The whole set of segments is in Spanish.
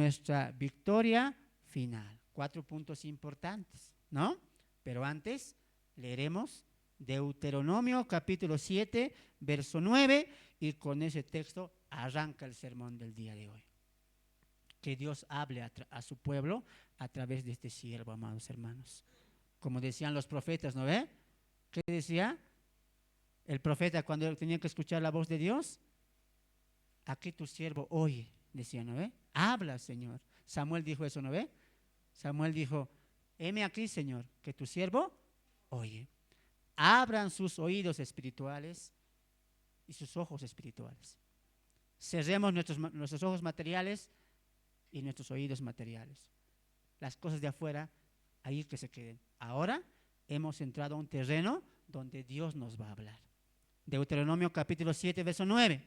nuestra victoria final. 4 puntos importantes, ¿no? Pero antes leeremos Deuteronomio capítulo 7, verso 9, y con ese texto arranca el sermón del día de hoy. Que Dios hable a su pueblo a través de este siervo, amados hermanos. Como decían los profetas, ¿no ve? ¿Qué decía el profeta cuando tenía que escuchar la voz de Dios? Aquí tu siervo oye, decía, ¿no ve? Habla, Señor. Samuel dijo eso, ¿no ve? Samuel dijo, heme aquí, Señor, que tu siervo oye. Abran sus oídos espirituales y sus ojos espirituales. Cerremos nuestros ojos materiales y nuestros oídos materiales. Las cosas de afuera, ahí que se queden. Ahora hemos entrado a un terreno donde Dios nos va a hablar. Deuteronomio capítulo 7, verso 9.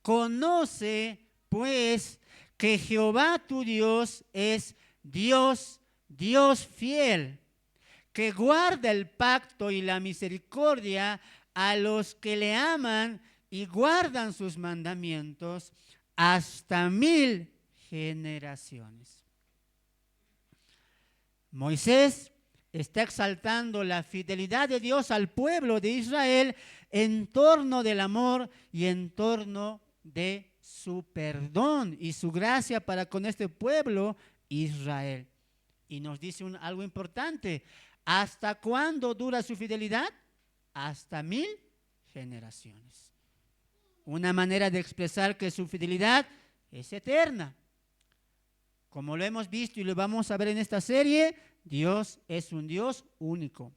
Conoce, pues, que Jehová tu Dios es Dios, Dios fiel, que guarda el pacto y la misericordia a los que le aman y guardan sus mandamientos hasta 1000 generaciones. Moisés está exaltando la fidelidad de Dios al pueblo de Israel en torno del amor y en torno de su perdón y su gracia para con este pueblo Israel. Y nos dice algo importante. ¿Hasta cuándo dura su fidelidad? Hasta 1000 generaciones. Una manera de expresar que su fidelidad es eterna. Como lo hemos visto y lo vamos a ver en esta serie, Dios es un Dios único,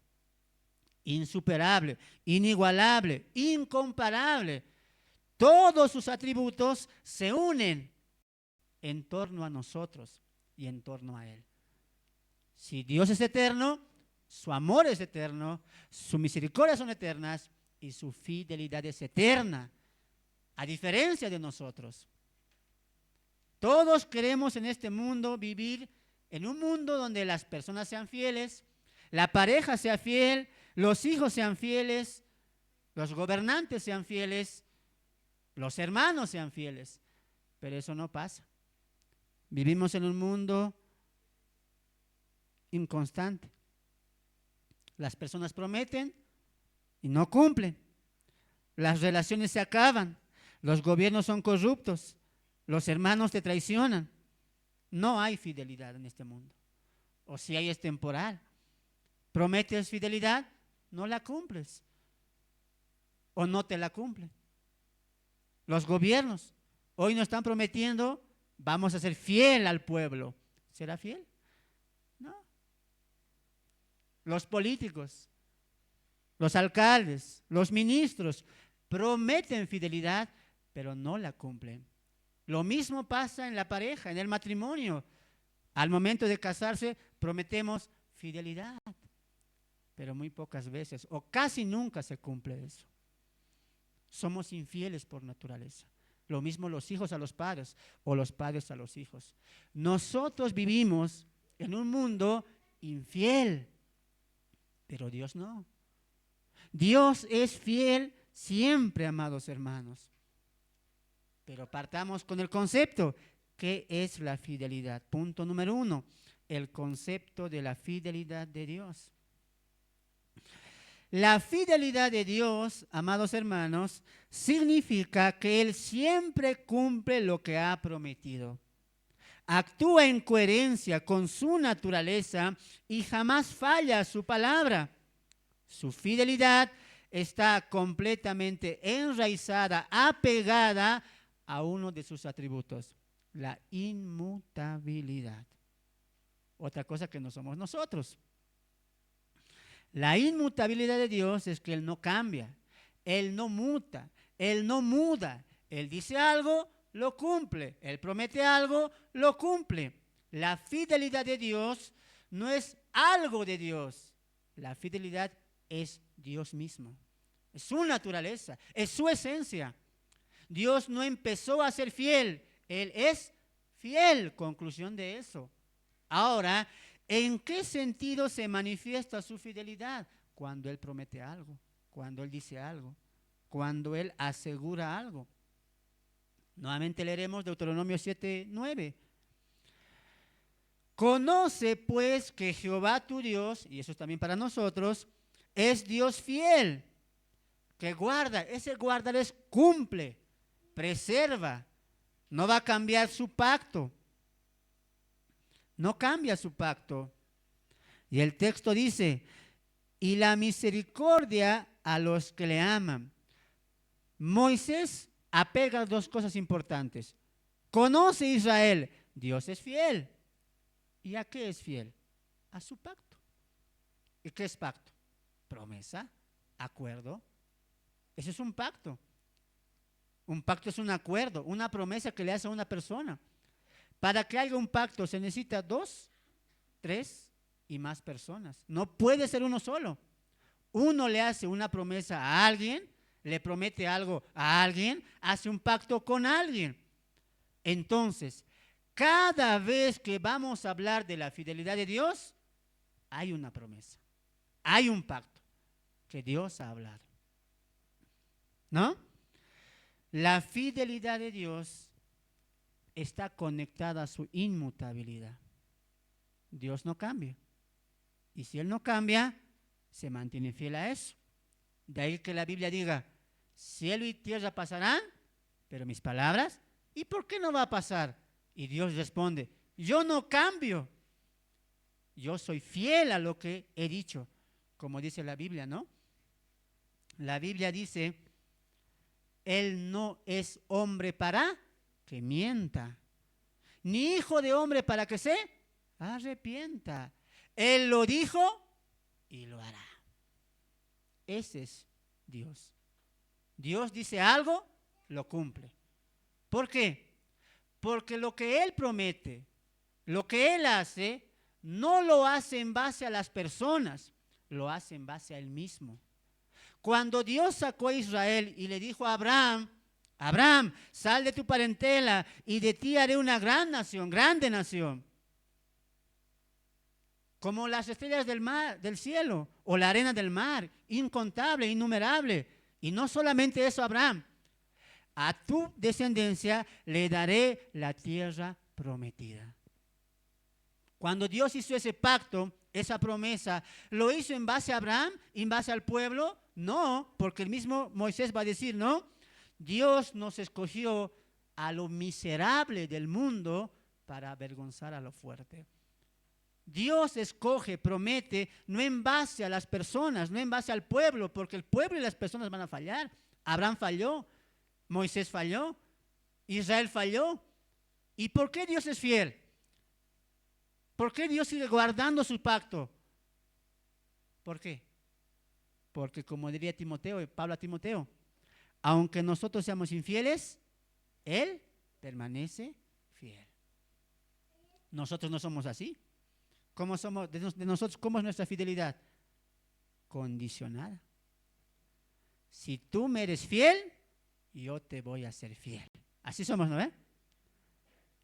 insuperable, inigualable, incomparable. Todos sus atributos se unen en torno a nosotros y en torno a Él. Si Dios es eterno, su amor es eterno, su misericordia son eternas y su fidelidad es eterna, a diferencia de nosotros. Todos queremos en este mundo vivir en un mundo donde las personas sean fieles, la pareja sea fiel, los hijos sean fieles, los gobernantes sean fieles, los hermanos sean fieles. Pero eso no pasa. Vivimos en un mundo inconstante. Las personas prometen y no cumplen. Las relaciones se acaban. Los gobiernos son corruptos. Los hermanos te traicionan. No hay fidelidad en este mundo. O si hay es temporal. Prometes fidelidad, no la cumples. O no te la cumplen. Los gobiernos hoy nos están prometiendo, vamos a ser fiel al pueblo. ¿Será fiel? No. Los políticos, los alcaldes, los ministros prometen fidelidad, pero no la cumplen. Lo mismo pasa en la pareja, en el matrimonio. Al momento de casarse prometemos fidelidad, pero muy pocas veces o casi nunca se cumple eso. Somos infieles por naturaleza. Lo mismo los hijos a los padres o los padres a los hijos. Nosotros vivimos en un mundo infiel, pero Dios no. Dios es fiel siempre, amados hermanos. Pero partamos con el concepto. ¿Qué es la fidelidad? Punto número 1, el concepto de la fidelidad de Dios. La fidelidad de Dios, amados hermanos, significa que Él siempre cumple lo que ha prometido. Actúa en coherencia con su naturaleza y jamás falla a su palabra. Su fidelidad está completamente enraizada, apegada a uno de sus atributos, la inmutabilidad. Otra cosa que no somos nosotros. La inmutabilidad de Dios es que Él no cambia, Él no muta, Él no muda. Él dice algo, lo cumple. Él promete algo, lo cumple. La fidelidad de Dios no es algo de Dios. La fidelidad es Dios mismo. Es su naturaleza, es su esencia. Dios no empezó a ser fiel, Él es fiel. Conclusión de eso. Ahora, ¿en qué sentido se manifiesta su fidelidad? Cuando Él promete algo, cuando Él dice algo, cuando Él asegura algo. Nuevamente leeremos Deuteronomio 7:9. Conoce pues que Jehová tu Dios, y eso es también para nosotros, es Dios fiel, que guarda, ese guardar es cumple, preserva, no va a cambiar su pacto, no cambia su pacto. Y el texto dice, y la misericordia a los que le aman. Moisés apega dos cosas importantes. Conoce Israel, Dios es fiel. ¿Y a qué es fiel? A su pacto. ¿Y qué es pacto? Promesa, acuerdo. Ese es un pacto. Un pacto es un acuerdo, una promesa que le hace a una persona. Para que haya un pacto se necesita 2, 3 y más personas. No puede ser uno solo. Uno le hace una promesa a alguien, le promete algo a alguien, hace un pacto con alguien. Entonces, cada vez que vamos a hablar de la fidelidad de Dios, hay una promesa, hay un pacto que Dios ha hablado. ¿No? La fidelidad de Dios está conectada a su inmutabilidad. Dios no cambia. Y si Él no cambia, se mantiene fiel a eso. De ahí que la Biblia diga, cielo y tierra pasarán, pero mis palabras, ¿y por qué no va a pasar? Y Dios responde, yo no cambio. Yo soy fiel a lo que he dicho, como dice la Biblia, ¿no? La Biblia dice, Él no es hombre para que mienta, ni hijo de hombre para que se arrepienta. Él lo dijo y lo hará. Ese es Dios. Dios dice algo, lo cumple. ¿Por qué? Porque lo que Él promete, lo que Él hace, no lo hace en base a las personas, lo hace en base a Él mismo. Cuando Dios sacó a Israel y le dijo a Abraham, Abraham, sal de tu parentela y de ti haré una gran nación, grande nación, como las estrellas del mar, del cielo, o la arena del mar, incontable, innumerable. Y no solamente eso, Abraham, a tu descendencia le daré la tierra prometida. Cuando Dios hizo ese pacto, esa promesa, ¿lo hizo en base a Abraham, en base al pueblo? No, porque el mismo Moisés va a decir, no, Dios nos escogió a lo miserable del mundo para avergonzar a lo fuerte. Dios escoge, promete, no en base a las personas, no en base al pueblo, porque el pueblo y las personas van a fallar. Abraham falló, Moisés falló, Israel falló. ¿Y por qué Dios es fiel? ¿Por qué Dios sigue guardando su pacto? ¿Por qué? Porque como diría Timoteo, Pablo a Timoteo, aunque nosotros seamos infieles, Él permanece fiel. Nosotros no somos así. ¿Cómo somos de nosotros? ¿Cómo es nuestra fidelidad? Condicionada. Si tú me eres fiel, yo te voy a ser fiel. Así somos, ¿no?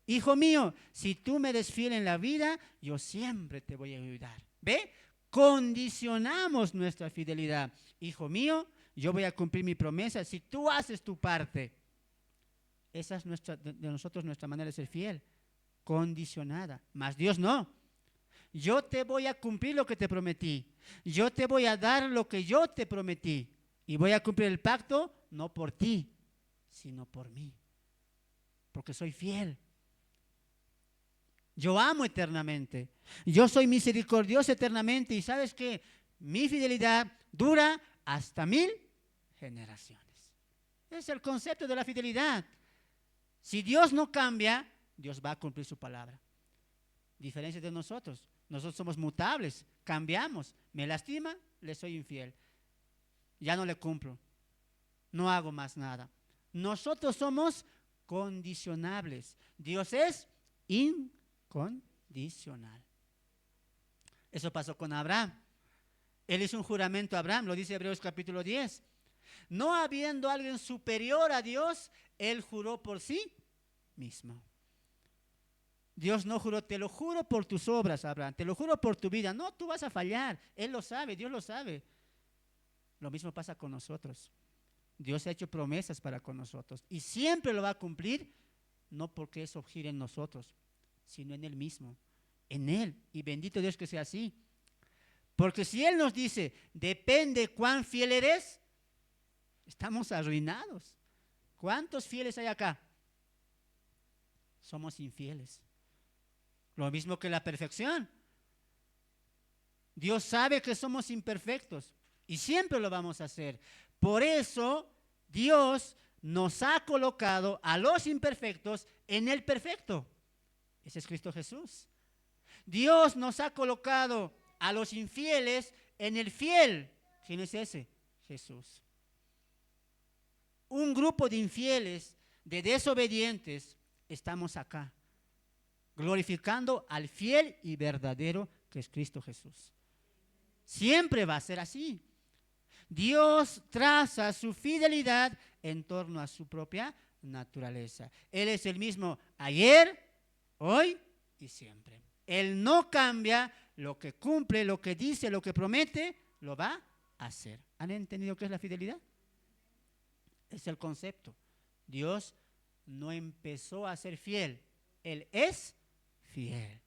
Hijo mío, si tú me eres fiel en la vida, yo siempre te voy a ayudar. ¿Ve? Condicionamos nuestra fidelidad. Hijo mío, yo voy a cumplir mi promesa si tú haces tu parte. Esa es de nosotros nuestra manera de ser fiel. Condicionada. Mas Dios no. Yo te voy a cumplir lo que te prometí. Yo te voy a dar lo que yo te prometí. Y voy a cumplir el pacto no por ti, sino por mí. Porque soy fiel. Yo amo eternamente. Yo soy misericordioso eternamente. Y ¿sabes qué? Mi fidelidad dura hasta 1000 generaciones. Ese es el concepto de la fidelidad. Si Dios no cambia, Dios va a cumplir su palabra. Diferencia de nosotros. Nosotros somos mutables, cambiamos. Me lastima, le soy infiel. Ya no le cumplo. No hago más nada. Nosotros somos condicionables. Dios es incondicional. Eso pasó con Abraham. Él hizo un juramento a Abraham, lo dice Hebreos capítulo 10. No habiendo alguien superior a Dios, él juró por sí mismo. Dios no juró, te lo juro por tus obras, Abraham, te lo juro por tu vida. No, tú vas a fallar. Él lo sabe, Dios lo sabe. Lo mismo pasa con nosotros. Dios ha hecho promesas para con nosotros y siempre lo va a cumplir, no porque eso gire en nosotros, sino en Él mismo, en Él. Y bendito Dios que sea así. Porque si Él nos dice, depende cuán fiel eres, estamos arruinados. ¿Cuántos fieles hay acá? Somos infieles. Lo mismo que la perfección. Dios sabe que somos imperfectos y siempre lo vamos a hacer. Por eso Dios nos ha colocado a los imperfectos en el perfecto. Ese es Cristo Jesús. Dios nos ha colocado a los infieles en el fiel. ¿Quién es ese? Jesús. Un grupo de infieles, de desobedientes, estamos acá, glorificando al fiel y verdadero que es Cristo Jesús. Siempre va a ser así. Dios traza su fidelidad en torno a su propia naturaleza. Él es el mismo ayer, hoy y siempre. Él no cambia, lo que cumple, lo que dice, lo que promete, lo va a hacer. ¿Han entendido qué es la fidelidad? Es el concepto. Dios no empezó a ser fiel, Él es fiel.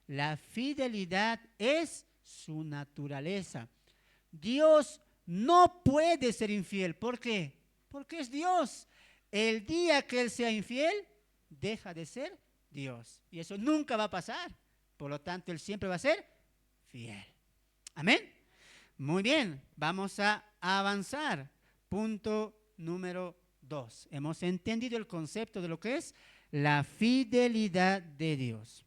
La fidelidad es su naturaleza. Dios no puede ser infiel. ¿Por qué? Porque es Dios. El día que Él sea infiel, deja de ser Dios. Y eso nunca va a pasar. Por lo tanto, Él siempre va a ser fiel. Amén. Muy bien, vamos a avanzar. Punto número 2. Hemos entendido el concepto de lo que es la fidelidad de Dios.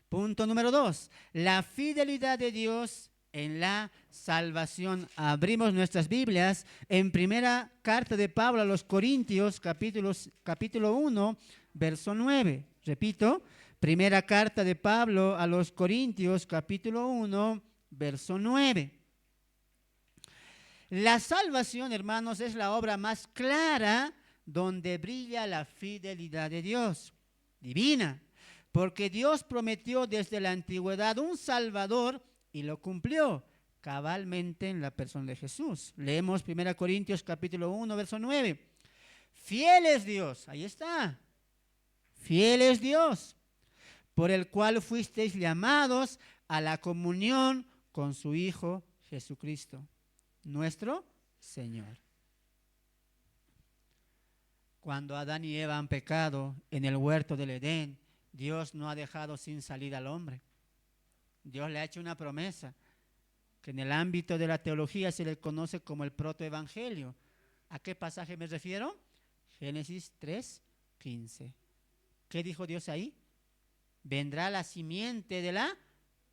Punto número 2. La fidelidad de Dios en la salvación. Abrimos nuestras Biblias en primera carta de Pablo a los Corintios, capítulo 1, verso 9. Repito, primera carta de Pablo a los Corintios, capítulo 1, verso 9. La salvación, hermanos, es la obra más clara donde brilla la fidelidad de Dios, divina, porque Dios prometió desde la antigüedad un Salvador y lo cumplió cabalmente en la persona de Jesús. Leemos 1 Corintios capítulo 1, verso 9. Fiel es Dios, ahí está, fiel es Dios, por el cual fuisteis llamados a la comunión con su Hijo Jesucristo, nuestro Señor. Cuando Adán y Eva han pecado en el huerto del Edén, Dios no ha dejado sin salida al hombre. Dios le ha hecho una promesa que en el ámbito de la teología se le conoce como el protoevangelio. ¿A qué pasaje me refiero? Génesis 3:15. ¿Qué dijo Dios ahí? Vendrá la simiente de la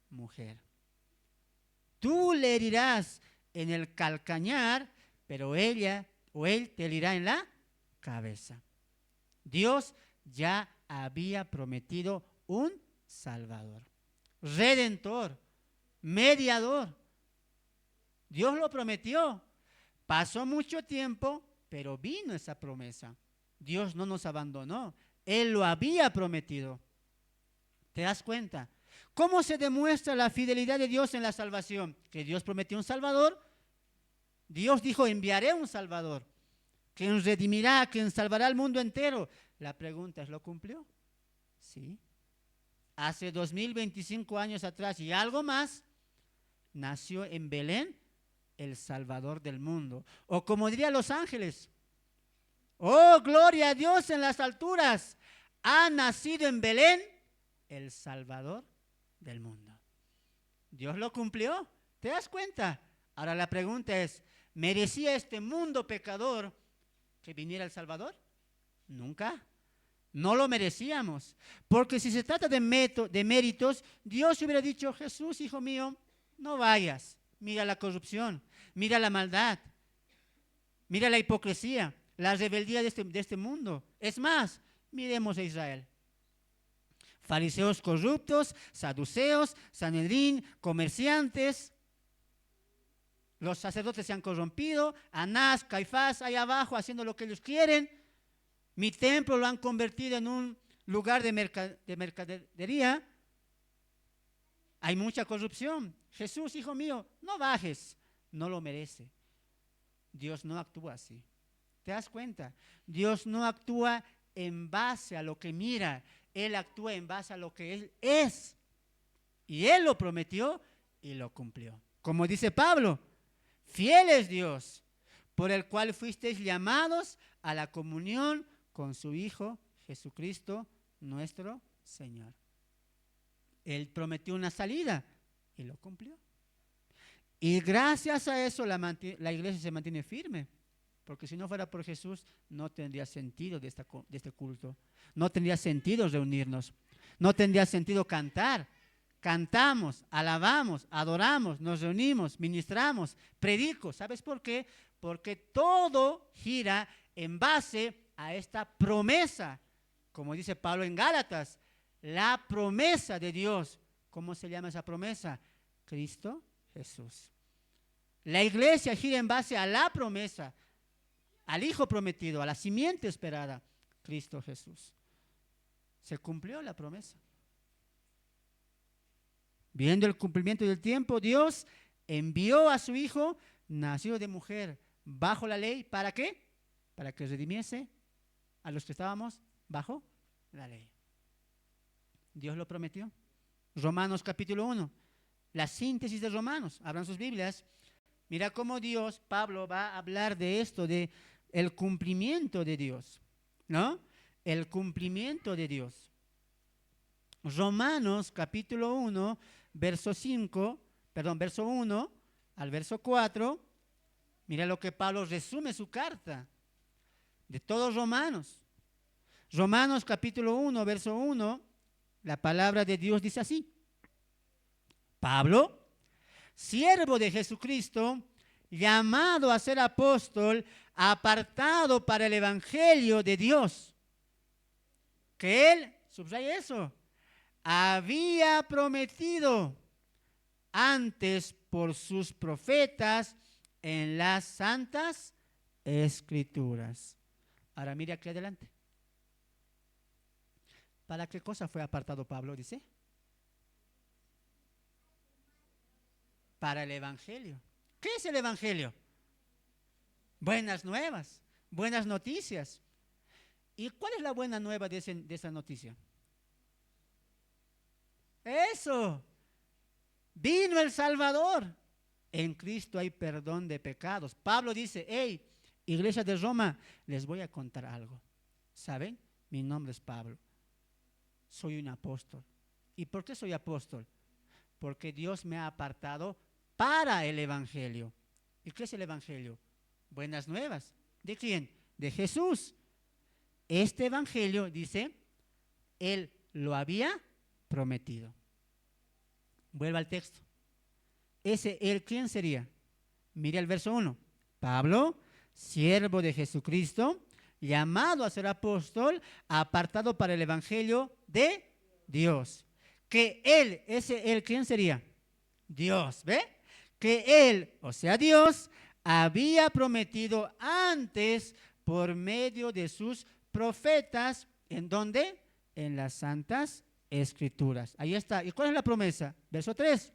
mujer. Tú le herirás en el calcañar, pero ella o él te herirá en la cabeza. Dios ya había prometido un Salvador, Redentor, mediador. Dios lo prometió. Pasó mucho tiempo, pero vino esa promesa. Dios no nos abandonó. Él lo había prometido. ¿Te das cuenta? ¿Cómo se demuestra la fidelidad de Dios en la salvación? Que Dios prometió un Salvador. Dios dijo, enviaré un Salvador, quien redimirá, quien salvará al mundo entero. La pregunta es, ¿lo cumplió? Sí. Hace 2025 años atrás y algo más, nació en Belén el Salvador del mundo. O como dirían los ángeles, oh, gloria a Dios en las alturas, ha nacido en Belén el Salvador del mundo. Dios lo cumplió. ¿Te das cuenta? Ahora la pregunta es, ¿merecía este mundo pecador que viniera el Salvador? Nunca. No lo merecíamos. Porque si se trata de méritos, Dios hubiera dicho, Jesús, hijo mío, no vayas. Mira la corrupción, mira la maldad, mira la hipocresía, la rebeldía de este mundo. Es más, miremos a Israel. Fariseos corruptos, saduceos, Sanedrín, comerciantes. Los sacerdotes se han corrompido, Anás, Caifás, ahí abajo haciendo lo que ellos quieren. Mi templo lo han convertido en un lugar de mercadería. Hay mucha corrupción. Jesús, hijo mío, no bajes, no lo merece. Dios no actúa así. ¿Te das cuenta? Dios no actúa en base a lo que mira, Él actúa en base a lo que Él es. Y Él lo prometió y lo cumplió. Como dice Pablo, fiel es Dios, por el cual fuisteis llamados a la comunión con su Hijo Jesucristo, nuestro Señor. Él prometió una salida y lo cumplió. Y gracias a eso la iglesia se mantiene firme. Porque si no fuera por Jesús, no tendría sentido de este culto. No tendría sentido reunirnos. No tendría sentido cantar. Cantamos, alabamos, adoramos, nos reunimos, ministramos, predico. ¿Sabes por qué? Porque todo gira en base a esta promesa. Como dice Pablo en Gálatas, la promesa de Dios. ¿Cómo se llama esa promesa? Cristo Jesús. La iglesia gira en base a la promesa, al Hijo prometido, a la simiente esperada, Cristo Jesús. Se cumplió la promesa. Viendo el cumplimiento del tiempo, Dios envió a su Hijo, nacido de mujer, bajo la ley. ¿Para qué? Para que redimiese a los que estábamos bajo la ley. Dios lo prometió. Romanos capítulo 1. La síntesis de Romanos. Abran sus Biblias. Mira cómo Dios, Pablo va a hablar de esto, de el cumplimiento de Dios, ¿no? El cumplimiento de Dios. Romanos capítulo 1, verso 1 al verso 4. Mira lo que Pablo resume su carta de todos Romanos. Romanos capítulo 1, verso 1, la palabra de Dios dice así. Pablo, siervo de Jesucristo, llamado a ser apóstol, apartado para el evangelio de Dios, que él, subraya eso, había prometido antes por sus profetas en las santas escrituras. Ahora mire aquí adelante. ¿Para qué cosa fue apartado Pablo? Dice. Para el evangelio. ¿Qué es el evangelio? Buenas nuevas, buenas noticias. ¿Y cuál es la buena nueva de esa noticia? Eso. Vino el Salvador. En Cristo hay perdón de pecados. Pablo dice, hey, iglesia de Roma, les voy a contar algo. ¿Saben? Mi nombre es Pablo. Soy un apóstol. ¿Y por qué soy apóstol? Porque Dios me ha apartado para el evangelio. ¿Y qué es el evangelio? Buenas nuevas. ¿De quién? De Jesús. Este evangelio, dice, Él lo había prometido. Vuelva al texto. Ese Él, ¿quién sería? Mire el verso 1. Pablo, siervo de Jesucristo, llamado a ser apóstol, apartado para el evangelio de Dios. Que Él, ese Él, ¿quién sería? Dios, ¿ve? Que Él, o sea Dios, había prometido antes por medio de sus profetas. ¿En dónde? En las santas escrituras. Ahí está. ¿Y cuál es la promesa? Verso 3.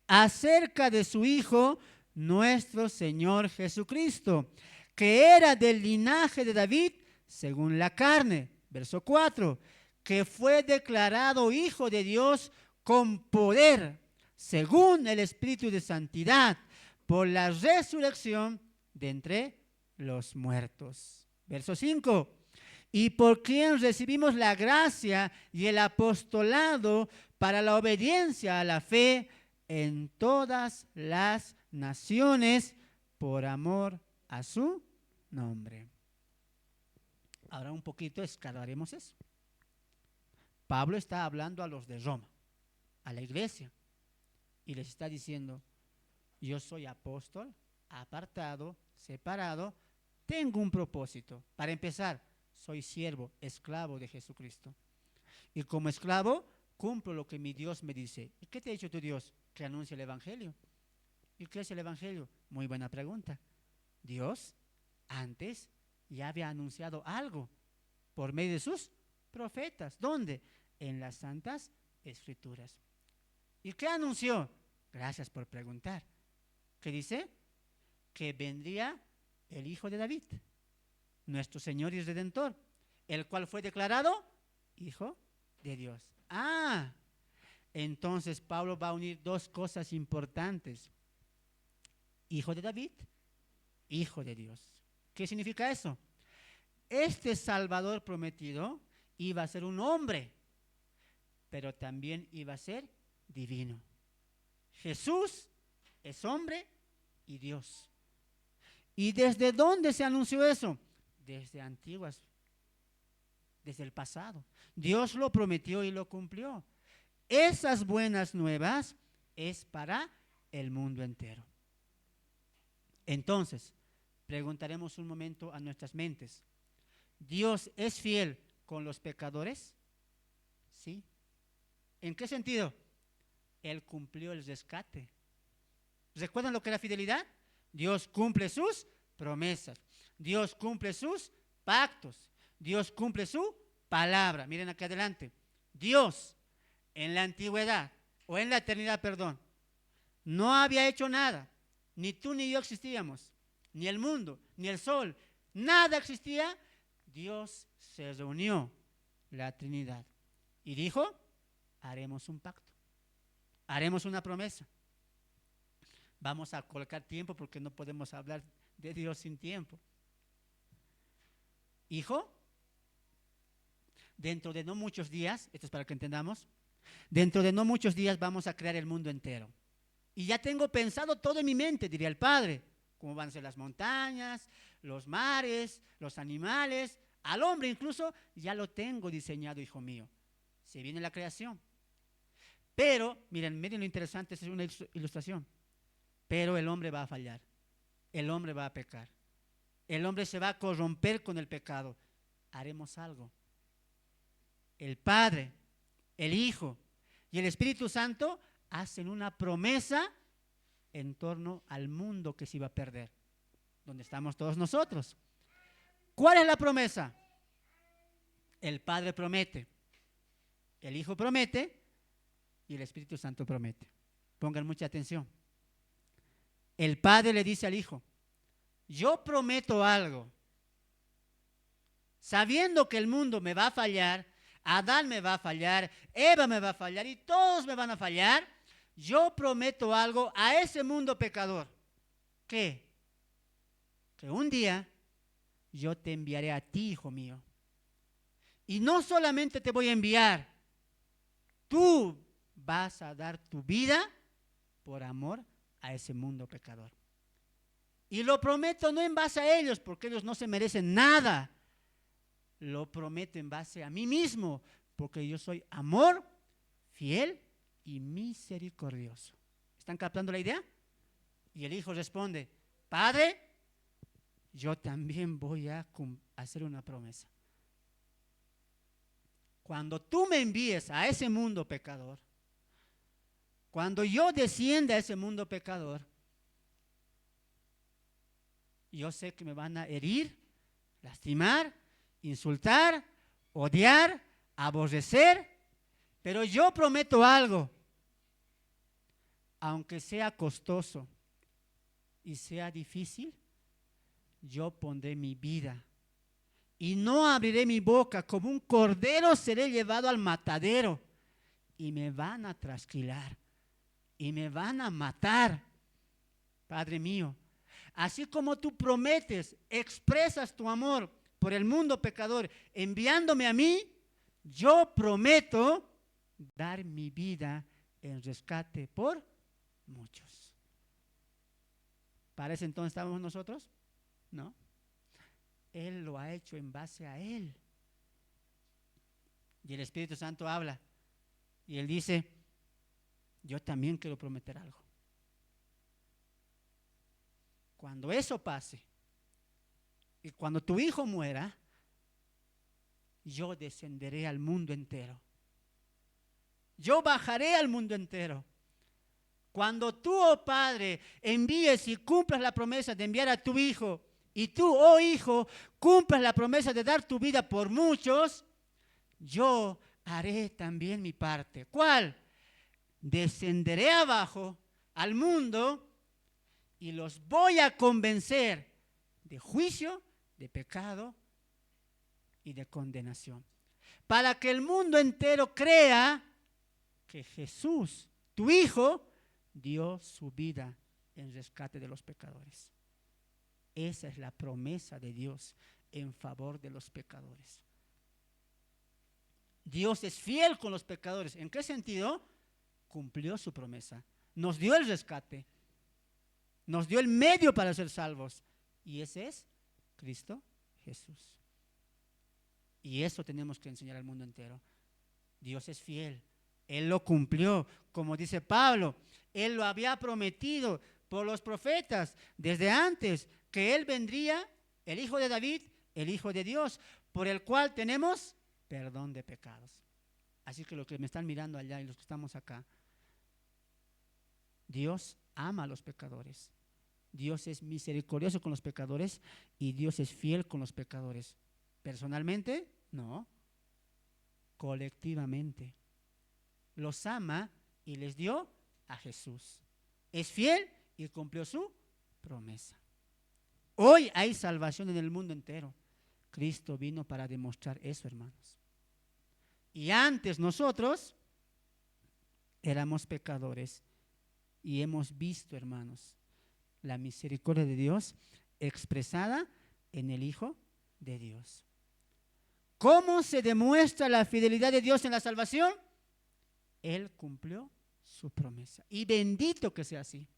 Acerca de su Hijo, nuestro Señor Jesucristo, que era del linaje de David según la carne. Verso 4. Que fue declarado Hijo de Dios con poder, según el Espíritu de Santidad, por la resurrección de entre los muertos. Verso 5. Y por quien recibimos la gracia y el apostolado para la obediencia a la fe en todas las naciones, por amor a su nombre. Ahora un poquito escalaremos eso. Pablo está hablando a los de Roma, a la iglesia, y les está diciendo, yo soy apóstol, apartado, separado, tengo un propósito. Para empezar, soy siervo, esclavo de Jesucristo. Y como esclavo, cumplo lo que mi Dios me dice. ¿Y qué te ha dicho tu Dios? Que anuncie el evangelio. ¿Y qué es el evangelio? Muy buena pregunta. Dios antes ya había anunciado algo por medio de sus profetas. ¿Dónde? En las santas escrituras. ¿Y qué anunció? Gracias por preguntar. ¿Qué dice? que vendría el Hijo de David, nuestro Señor y Redentor, el cual fue declarado Hijo de Dios. Entonces Pablo va a unir dos cosas importantes: Hijo de David, Hijo de Dios. ¿Qué significa eso? Este Salvador prometido iba a ser un hombre, pero también iba a ser divino. Jesús es hombre y Dios. ¿Y desde dónde se anunció eso? Desde el pasado. Dios lo prometió y lo cumplió. Esas buenas nuevas es para el mundo entero. Entonces, preguntaremos un momento a nuestras mentes: ¿Dios es fiel con los pecadores? Sí. ¿En qué sentido? Él cumplió el rescate. ¿Recuerdan lo que era fidelidad? Dios cumple sus promesas. Dios cumple sus pactos. Dios cumple su palabra. Miren aquí adelante. Dios en la antigüedad, o en la eternidad, perdón, no había hecho nada. Ni tú ni yo existíamos. Ni el mundo, ni el sol. Nada existía. Dios se reunió, la Trinidad, y dijo: haremos un pacto. Haremos una promesa. Vamos a colocar tiempo porque no podemos hablar de Dios sin tiempo. Hijo, dentro de no muchos días, esto es para que entendamos, dentro de no muchos días vamos a crear el mundo entero. Y ya tengo pensado todo en mi mente, diría el Padre, cómo van a ser las montañas, los mares, los animales, al hombre incluso, ya lo tengo diseñado, hijo mío. Se viene la creación. Pero, miren, miren lo interesante, esta es una ilustración. Pero el hombre va a fallar, el hombre va a pecar, el hombre se va a corromper con el pecado. Haremos algo. El Padre, el Hijo y el Espíritu Santo hacen una promesa en torno al mundo que se iba a perder, donde estamos todos nosotros. ¿Cuál es la promesa? El Padre promete, el Hijo promete y el Espíritu Santo promete. Pongan mucha atención. El Padre le dice al Hijo: yo prometo algo, sabiendo que el mundo me va a fallar, Adán me va a fallar, Eva me va a fallar y todos me van a fallar. Yo prometo algo a ese mundo pecador. ¿Qué? Que un día yo te enviaré a ti, hijo mío. Y no solamente te voy a enviar, tú vas a dar tu vida por amor a ese mundo pecador. Y lo prometo no en base a ellos, porque ellos no se merecen nada. Lo prometo en base a mí mismo, porque yo soy amor, fiel y misericordioso. ¿Están captando la idea? Y el Hijo responde: Padre, yo también voy a hacer una promesa. Cuando tú me envíes a ese mundo pecador, cuando yo descienda a ese mundo pecador, yo sé que me van a herir, lastimar, insultar, odiar, aborrecer, pero yo prometo algo. Aunque sea costoso y sea difícil, yo pondré mi vida y no abriré mi boca. Como un cordero seré llevado al matadero y me van a trasquilar y me van a matar. Padre mío, así como tú prometes, expresas tu amor por el mundo pecador enviándome a mí, yo prometo dar mi vida en rescate por muchos. ¿Para ese entonces estábamos nosotros? No. Él lo ha hecho en base a Él. Y el Espíritu Santo habla y Él dice: yo también quiero prometer algo. Cuando eso pase y cuando tu hijo muera, yo descenderé al mundo entero. Yo bajaré al mundo entero. Cuando tú, oh Padre, envíes y cumplas la promesa de enviar a tu Hijo, y tú, oh Hijo, cumplas la promesa de dar tu vida por muchos, yo haré también mi parte. ¿Cuál? Descenderé abajo al mundo y los voy a convencer de juicio, de pecado y de condenación. Para que el mundo entero crea que Jesús, tu Hijo, dio su vida en rescate de los pecadores. Esa es la promesa de Dios en favor de los pecadores. Dios es fiel con los pecadores. ¿En qué sentido? Cumplió su promesa. Nos dio el rescate. Nos dio el medio para ser salvos. Y ese es Cristo Jesús. Y eso tenemos que enseñar al mundo entero. Dios es fiel. Él lo cumplió. Como dice Pablo, Él lo había prometido por los profetas desde antes, que Él vendría, el Hijo de David, el Hijo de Dios, por el cual tenemos perdón de pecados. Así que los que me están mirando allá y los que estamos acá, Dios ama a los pecadores. Dios es misericordioso con los pecadores y Dios es fiel con los pecadores. Personalmente, no. Colectivamente. Los ama y les dio a Jesús. Es fiel y cumplió su promesa. Hoy hay salvación en el mundo entero. Cristo vino para demostrar eso, hermanos. Y antes nosotros éramos pecadores y hemos visto, hermanos, la misericordia de Dios expresada en el Hijo de Dios. ¿Cómo se demuestra la fidelidad de Dios en la salvación? Él cumplió su promesa. Y bendito que sea así.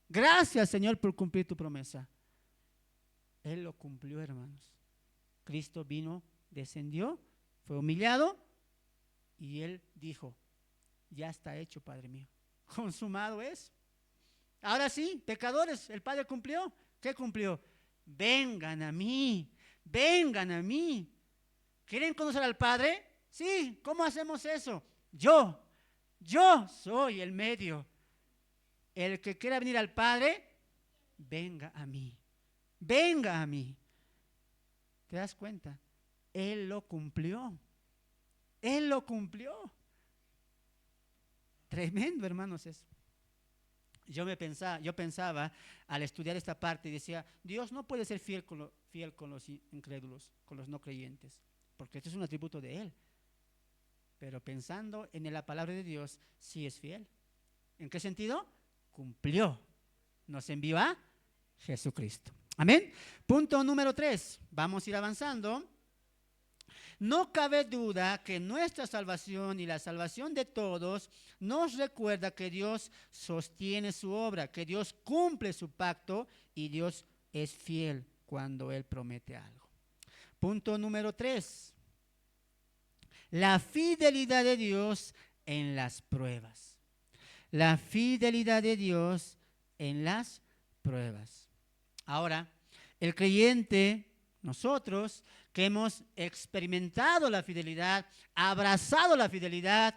Gracias, Señor, por cumplir tu promesa. Él lo cumplió, hermanos. Cristo vino, descendió, fue humillado y Él dijo, ya está hecho, Padre mío. Consumado es. Ahora sí, pecadores, el Padre cumplió. ¿Qué cumplió? Vengan a mí, vengan a mí. ¿Quieren conocer al Padre? Sí, ¿cómo hacemos eso? Yo soy el medio. El que quiera venir al Padre, venga a mí. Venga a mí. ¿Te das cuenta? Él lo cumplió. Él lo cumplió. Tremendo, hermanos, eso. Yo pensaba al estudiar esta parte y decía, Dios no puede ser fiel con los incrédulos, con los no creyentes, porque esto es un atributo de Él. Pero pensando en la palabra de Dios, sí es fiel. ¿En qué sentido? Cumplió. Nos envió a Jesucristo. Amén. Punto número 3. Vamos a ir avanzando. No cabe duda que nuestra salvación y la salvación de todos nos recuerda que Dios sostiene su obra, que Dios cumple su pacto y Dios es fiel cuando Él promete algo. Punto número 3. La fidelidad de Dios en las pruebas. La fidelidad de Dios en las pruebas. Ahora, el creyente, nosotros que hemos experimentado la fidelidad, abrazado la fidelidad,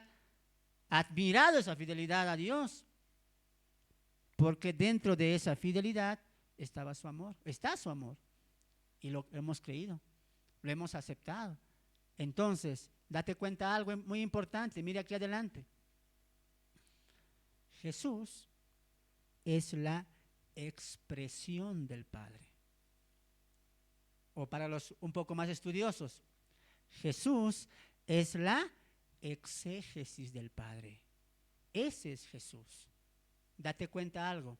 admirado esa fidelidad a Dios, porque dentro de esa fidelidad estaba su amor, está su amor, y lo hemos creído, lo hemos aceptado. Entonces, date cuenta de algo muy importante, mire aquí adelante. Jesús es la expresión del Padre. O para los un poco más estudiosos, Jesús es la exégesis del Padre. Ese es Jesús. Date cuenta de algo.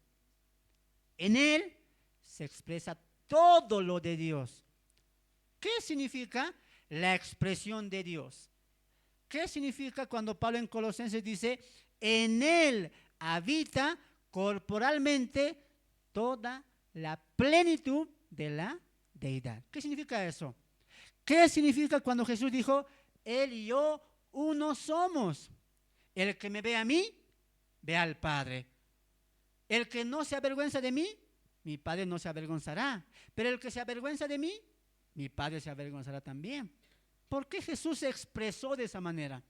En Él se expresa todo lo de Dios. ¿Qué significa la expresión de Dios? ¿Qué significa cuando Pablo en Colosenses dice, en Él habita corporalmente toda la plenitud de la deidad? ¿Qué significa eso? ¿Qué significa cuando Jesús dijo, Él y yo uno somos? El que me ve a mí, ve al Padre. El que no se avergüenza de mí, mi Padre no se avergonzará. Pero el que se avergüenza de mí, mi Padre se avergonzará también. ¿Por qué Jesús se expresó de esa manera?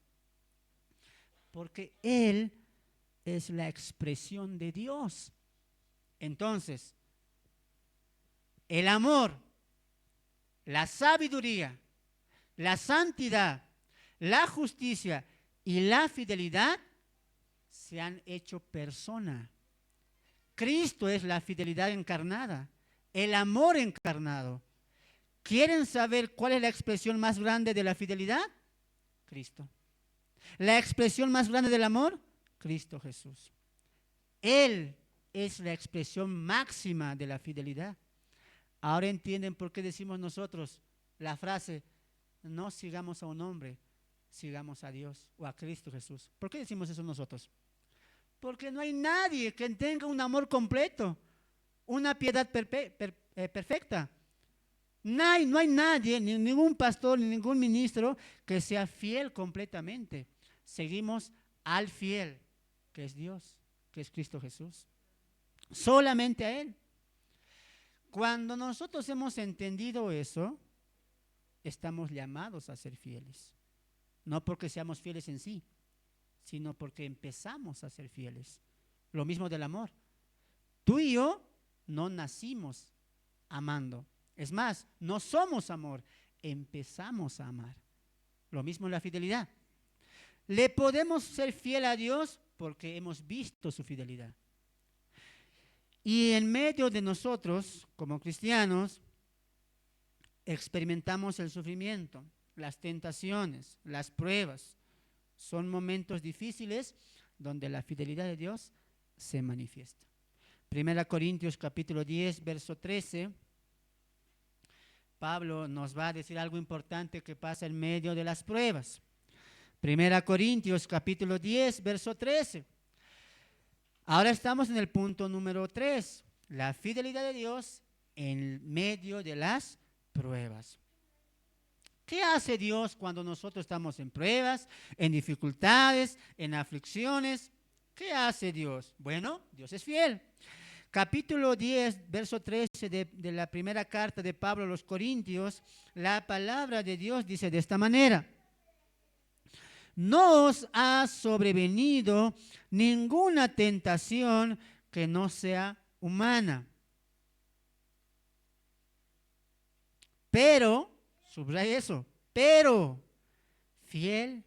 Porque Él es la expresión de Dios. Entonces, el amor, la sabiduría, la santidad, la justicia y la fidelidad se han hecho persona. Cristo es la fidelidad encarnada, el amor encarnado. ¿Quieren saber cuál es la expresión más grande de la fidelidad? Cristo. ¿La expresión más grande del amor? Cristo Jesús. Él es la expresión máxima de la fidelidad. Ahora entienden por qué decimos nosotros la frase, no sigamos a un hombre, sigamos a Dios o a Cristo Jesús. ¿Por qué decimos eso nosotros? Porque no hay nadie que tenga un amor completo, una piedad perfecta. No hay nadie, ni ningún pastor, ni ningún ministro que sea fiel completamente. Seguimos al fiel, que es Dios, que es Cristo Jesús. Solamente a Él. Cuando nosotros hemos entendido eso, estamos llamados a ser fieles. No porque seamos fieles en sí, sino porque empezamos a ser fieles. Lo mismo del amor. Tú y yo no nacimos amando. Es más, no somos amor, empezamos a amar. Lo mismo en la fidelidad. Le podemos ser fiel a Dios porque hemos visto su fidelidad. Y en medio de nosotros, como cristianos, experimentamos el sufrimiento, las tentaciones, las pruebas. Son momentos difíciles donde la fidelidad de Dios se manifiesta. 1 Corintios capítulo 10, verso 13. Pablo nos va a decir algo importante que pasa en medio de las pruebas. 1 Corintios capítulo 10, verso 13. Ahora estamos en el punto número 3, la fidelidad de Dios en medio de las pruebas. ¿Qué hace Dios cuando nosotros estamos en pruebas, en dificultades, en aflicciones? ¿Qué hace Dios? Bueno, Dios es fiel. Capítulo 10, verso 13 de la primera carta de Pablo a los Corintios, la palabra de Dios dice de esta manera: no os ha sobrevenido ninguna tentación que no sea humana. Pero, subraya eso, pero fiel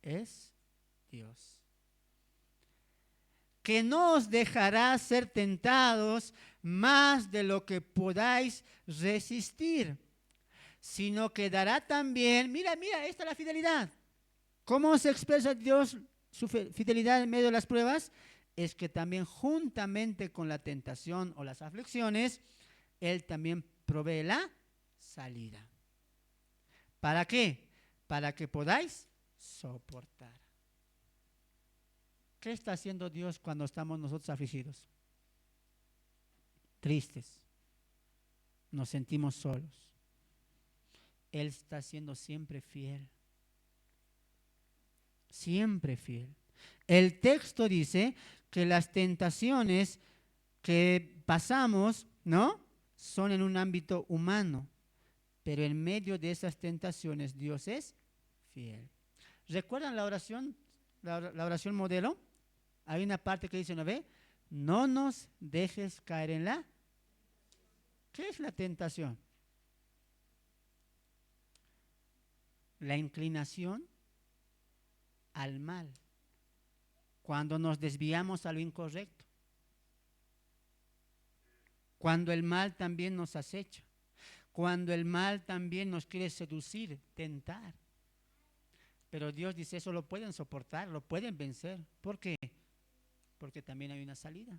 es Dios, que no os dejará ser tentados más de lo que podáis resistir, sino que dará también, mira, esta es la fidelidad. ¿Cómo se expresa Dios su fidelidad en medio de las pruebas? Es que también juntamente con la tentación o las aflicciones, Él también provee la salida. ¿Para qué? Para que podáis soportar. ¿Qué está haciendo Dios cuando estamos nosotros afligidos? Tristes. Nos sentimos solos. Él está siendo siempre fiel. Siempre fiel. El texto dice que las tentaciones que pasamos, ¿no?, son en un ámbito humano, pero en medio de esas tentaciones Dios es fiel. ¿Recuerdan la oración, la oración modelo? Hay una parte que dice, ¿no ve? No nos dejes caer en la... ¿Qué es la tentación? La inclinación al mal, cuando nos desviamos a lo incorrecto, cuando el mal también nos acecha, cuando el mal también nos quiere seducir, tentar. Pero Dios dice, eso lo pueden soportar, lo pueden vencer. ¿Por qué? Porque también hay una salida.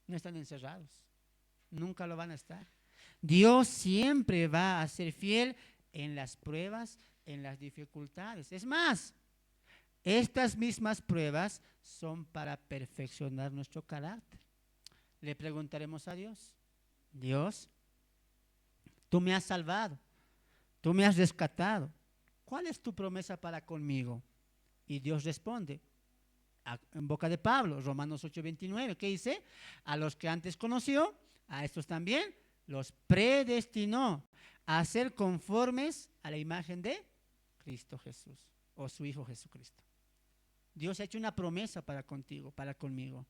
No están encerrados, nunca lo van a estar. Dios siempre va a ser fiel en las pruebas, en las dificultades. Es más, estas mismas pruebas son para perfeccionar nuestro carácter. Le preguntaremos a Dios, Dios, tú me has salvado, tú me has rescatado, ¿cuál es tu promesa para conmigo? Y Dios responde, en boca de Pablo, Romanos 8:29, ¿qué dice? A los que antes conoció, a estos también los predestinó a ser conformes a la imagen de Cristo Jesús, o su Hijo Jesucristo. Dios ha hecho una promesa para contigo, para conmigo.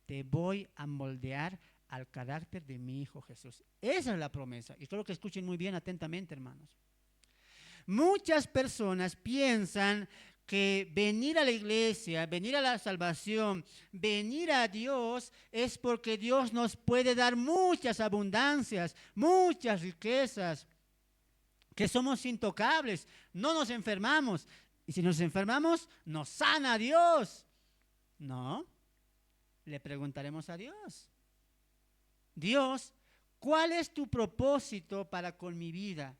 Te voy a moldear al carácter de mi Hijo Jesús. Esa es la promesa. Y quiero que escuchen muy bien atentamente, hermanos. Muchas personas piensan que venir a la iglesia, venir a la salvación, venir a Dios es porque Dios nos puede dar muchas abundancias, muchas riquezas, que somos intocables, no nos enfermamos. Y si nos enfermamos, nos sana Dios. No, le preguntaremos a Dios. Dios, ¿cuál es tu propósito para con mi vida?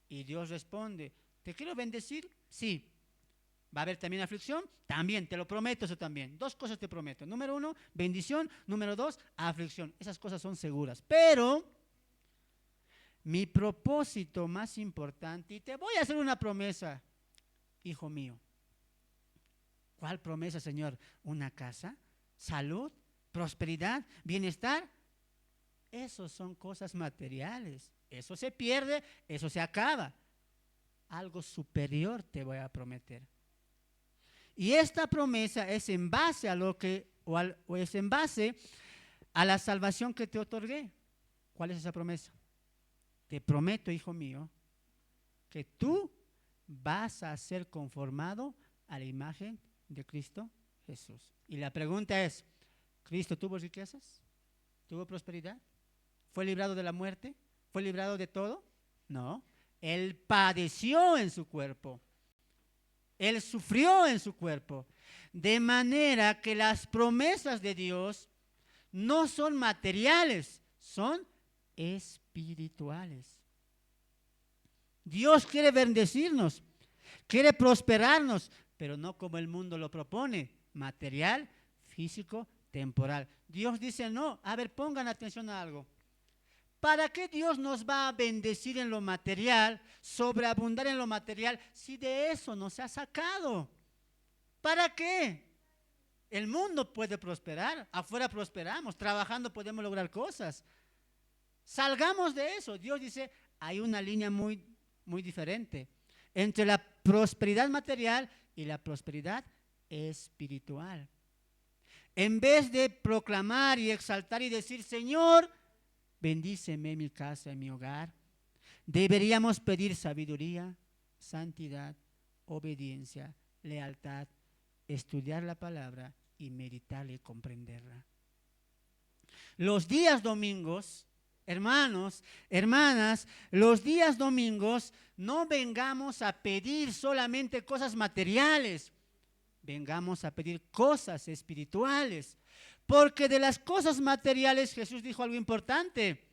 Y Dios responde, ¿te quiero bendecir? Sí. ¿Va a haber también aflicción? También, te lo prometo eso también. Dos cosas te prometo. Número 1, bendición. Número 2, aflicción. Esas cosas son seguras. Pero mi propósito más importante, y te voy a hacer una promesa, hijo mío. ¿Cuál promesa, Señor? ¿Una casa? ¿Salud? ¿Prosperidad? ¿Bienestar? Esos son cosas materiales. Eso se pierde, eso se acaba. Algo superior te voy a prometer. Y esta promesa es en base a lo que, o es en base a la salvación que te otorgué. ¿Cuál es esa promesa? Te prometo, hijo mío, que tú vas a ser conformado a la imagen de Cristo Jesús. Y la pregunta es, ¿Cristo tuvo riquezas? ¿Tuvo prosperidad? ¿Fue librado de la muerte? ¿Fue librado de todo? No. Él padeció en su cuerpo. Él sufrió en su cuerpo. De manera que las promesas de Dios no son materiales, son espirituales. Dios quiere bendecirnos, quiere prosperarnos, pero no como el mundo lo propone, material, físico, temporal. Dios dice no. A ver, pongan atención a algo. ¿Para qué Dios nos va a bendecir en lo material, sobreabundar en lo material, si de eso nos ha sacado? ¿Para qué? El mundo puede prosperar, afuera prosperamos, trabajando podemos lograr cosas. Salgamos de eso. Dios dice, hay una línea muy, muy diferente entre la prosperidad material y la prosperidad espiritual. En vez de proclamar y exaltar y decir, Señor, bendíceme mi casa y mi hogar, deberíamos pedir sabiduría, santidad, obediencia, lealtad, estudiar la palabra y meditarla y comprenderla. Los días domingos, hermanos, hermanas, los días domingos no vengamos a pedir solamente cosas materiales, vengamos a pedir cosas espirituales. Porque de las cosas materiales Jesús dijo algo importante.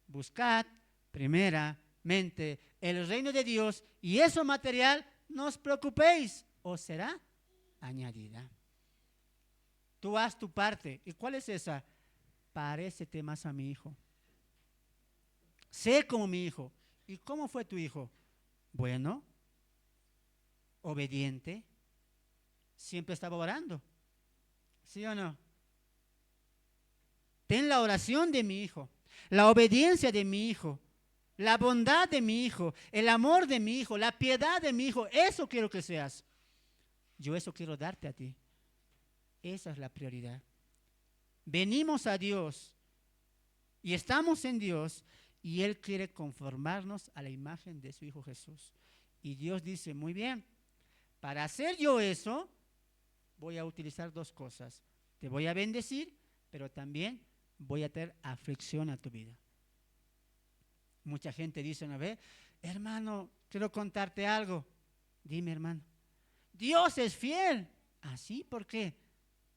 Buscad primeramente el reino de Dios y eso material no os preocupéis, os será añadida. Tú haz tu parte. ¿Y cuál es esa? Parécete más a mi hijo. Sé como mi hijo. ¿Y cómo fue tu hijo? Bueno, obediente, siempre estaba orando. ¿Sí o no? Ten la oración de mi hijo, la obediencia de mi hijo, la bondad de mi hijo, el amor de mi hijo, la piedad de mi hijo. Eso quiero que seas. Yo eso quiero darte a ti. Esa es la prioridad. Venimos a Dios y estamos en Dios y Él quiere conformarnos a la imagen de su Hijo Jesús. Y Dios dice, muy bien, para hacer yo eso, voy a utilizar dos cosas. Te voy a bendecir, pero también voy a traer aflicción a tu vida. Mucha gente dice una vez, hermano, quiero contarte algo. Dime, hermano. Dios es fiel. ¿Así? ¿Por qué?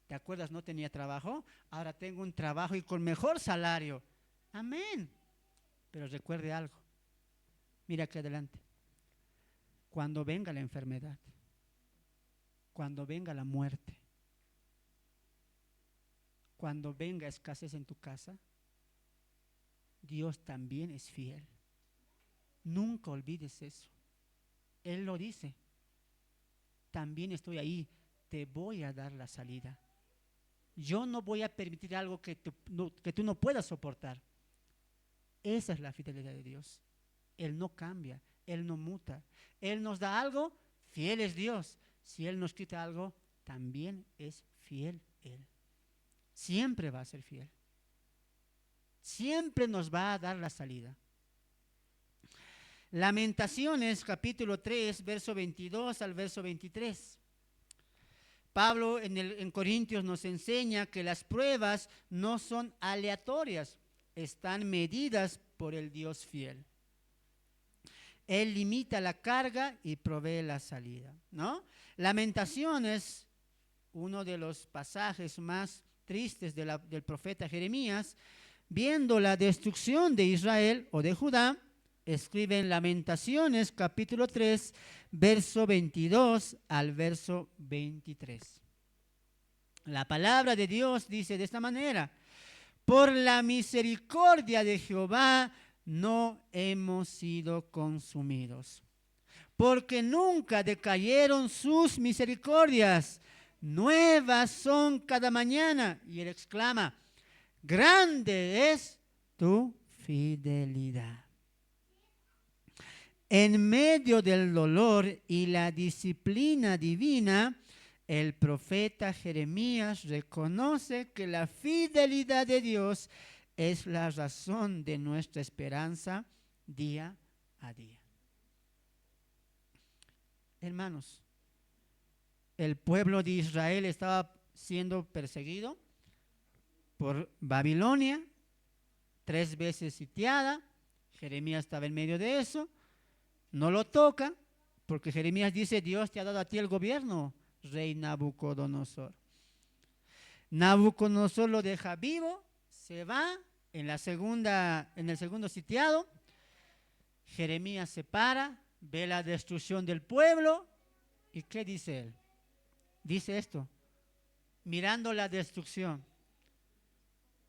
¿Te acuerdas? No tenía trabajo. Ahora tengo un trabajo y con mejor salario. Amén. Pero recuerde algo. Mira aquí adelante. Cuando venga la enfermedad, cuando venga la muerte, cuando venga escasez en tu casa, Dios también es fiel. Nunca olvides eso. Él lo dice. También estoy ahí. Te voy a dar la salida. Yo no voy a permitir algo que tú no puedas soportar. Esa es la fidelidad de Dios. Él no cambia. Él no muta. Él nos da algo, fiel es Dios. Si Él nos quita algo, también es fiel Él. Siempre va a ser fiel. Siempre nos va a dar la salida. Lamentaciones, capítulo 3, verso 22 al verso 23. Pablo en Corintios nos enseña que las pruebas no son aleatorias, están medidas por el Dios fiel. Él limita la carga y provee la salida, ¿no? Lamentaciones, uno de los pasajes más tristes del profeta Jeremías, viendo la destrucción de Israel o de Judá, escribe en Lamentaciones capítulo 3, verso 22 al verso 23. La palabra de Dios dice de esta manera: por la misericordia de Jehová no hemos sido consumidos, porque nunca decayeron sus misericordias, nuevas son cada mañana. Y él exclama: grande es tu fidelidad. En medio del dolor y la disciplina divina, el profeta Jeremías reconoce que la fidelidad de Dios es la razón de nuestra esperanza día a día. Hermanos, el pueblo de Israel estaba siendo perseguido por Babilonia, 3 veces sitiada. Jeremías estaba en medio de eso. No lo toca, porque Jeremías dice: Dios te ha dado a ti el gobierno, rey Nabucodonosor. Nabucodonosor lo deja vivo, se va en el segundo sitiado. Jeremías se para, ve la destrucción del pueblo, ¿y qué dice él? Dice esto: mirando la destrucción,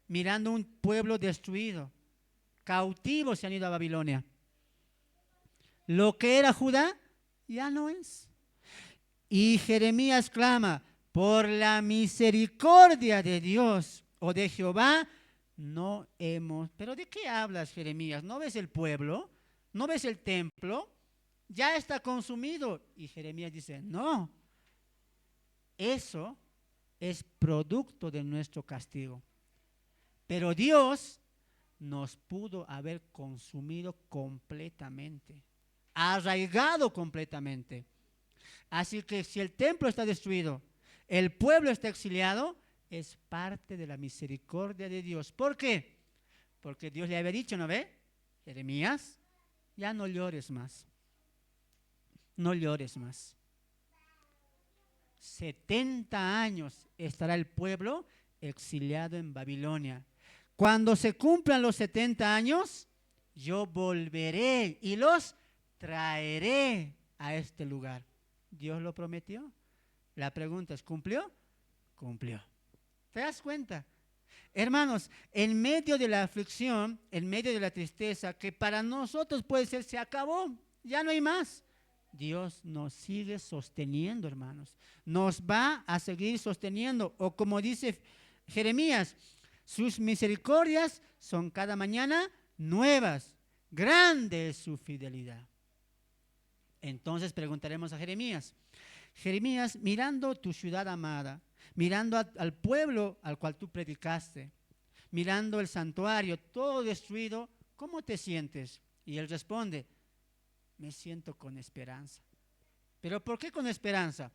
mirando un pueblo destruido, cautivos se han ido a Babilonia. Lo que era Judá ya no es. Y Jeremías clama: por la misericordia de Dios o de Jehová no hemos. ¿Pero de qué hablas, Jeremías? ¿No ves el pueblo? ¿No ves el templo? Ya está consumido. Y Jeremías dice: no, eso es producto de nuestro castigo. Pero Dios nos pudo haber consumido completamente, arraigado completamente. Así que si el templo está destruido, el pueblo está exiliado, es parte de la misericordia de Dios. ¿Por qué? Porque Dios le había dicho, ¿no ve? Jeremías, ya no llores más. No llores más. 70 años estará el pueblo exiliado en Babilonia. Cuando se cumplan los 70 años, yo volveré y los traeré a este lugar. Dios lo prometió. La pregunta es: ¿cumplió? Cumplió. ¿Te das cuenta? Hermanos, en medio de la aflicción, en medio de la tristeza, que para nosotros puede ser se acabó, ya no hay más, Dios nos sigue sosteniendo, hermanos. Nos va a seguir sosteniendo. O como dice Jeremías: sus misericordias son cada mañana nuevas. Grande es su fidelidad. Entonces preguntaremos a Jeremías: Jeremías, mirando tu ciudad amada, mirando al pueblo al cual tú predicaste, mirando el santuario todo destruido, ¿cómo te sientes? Y él responde: me siento con esperanza. ¿Pero por qué con esperanza?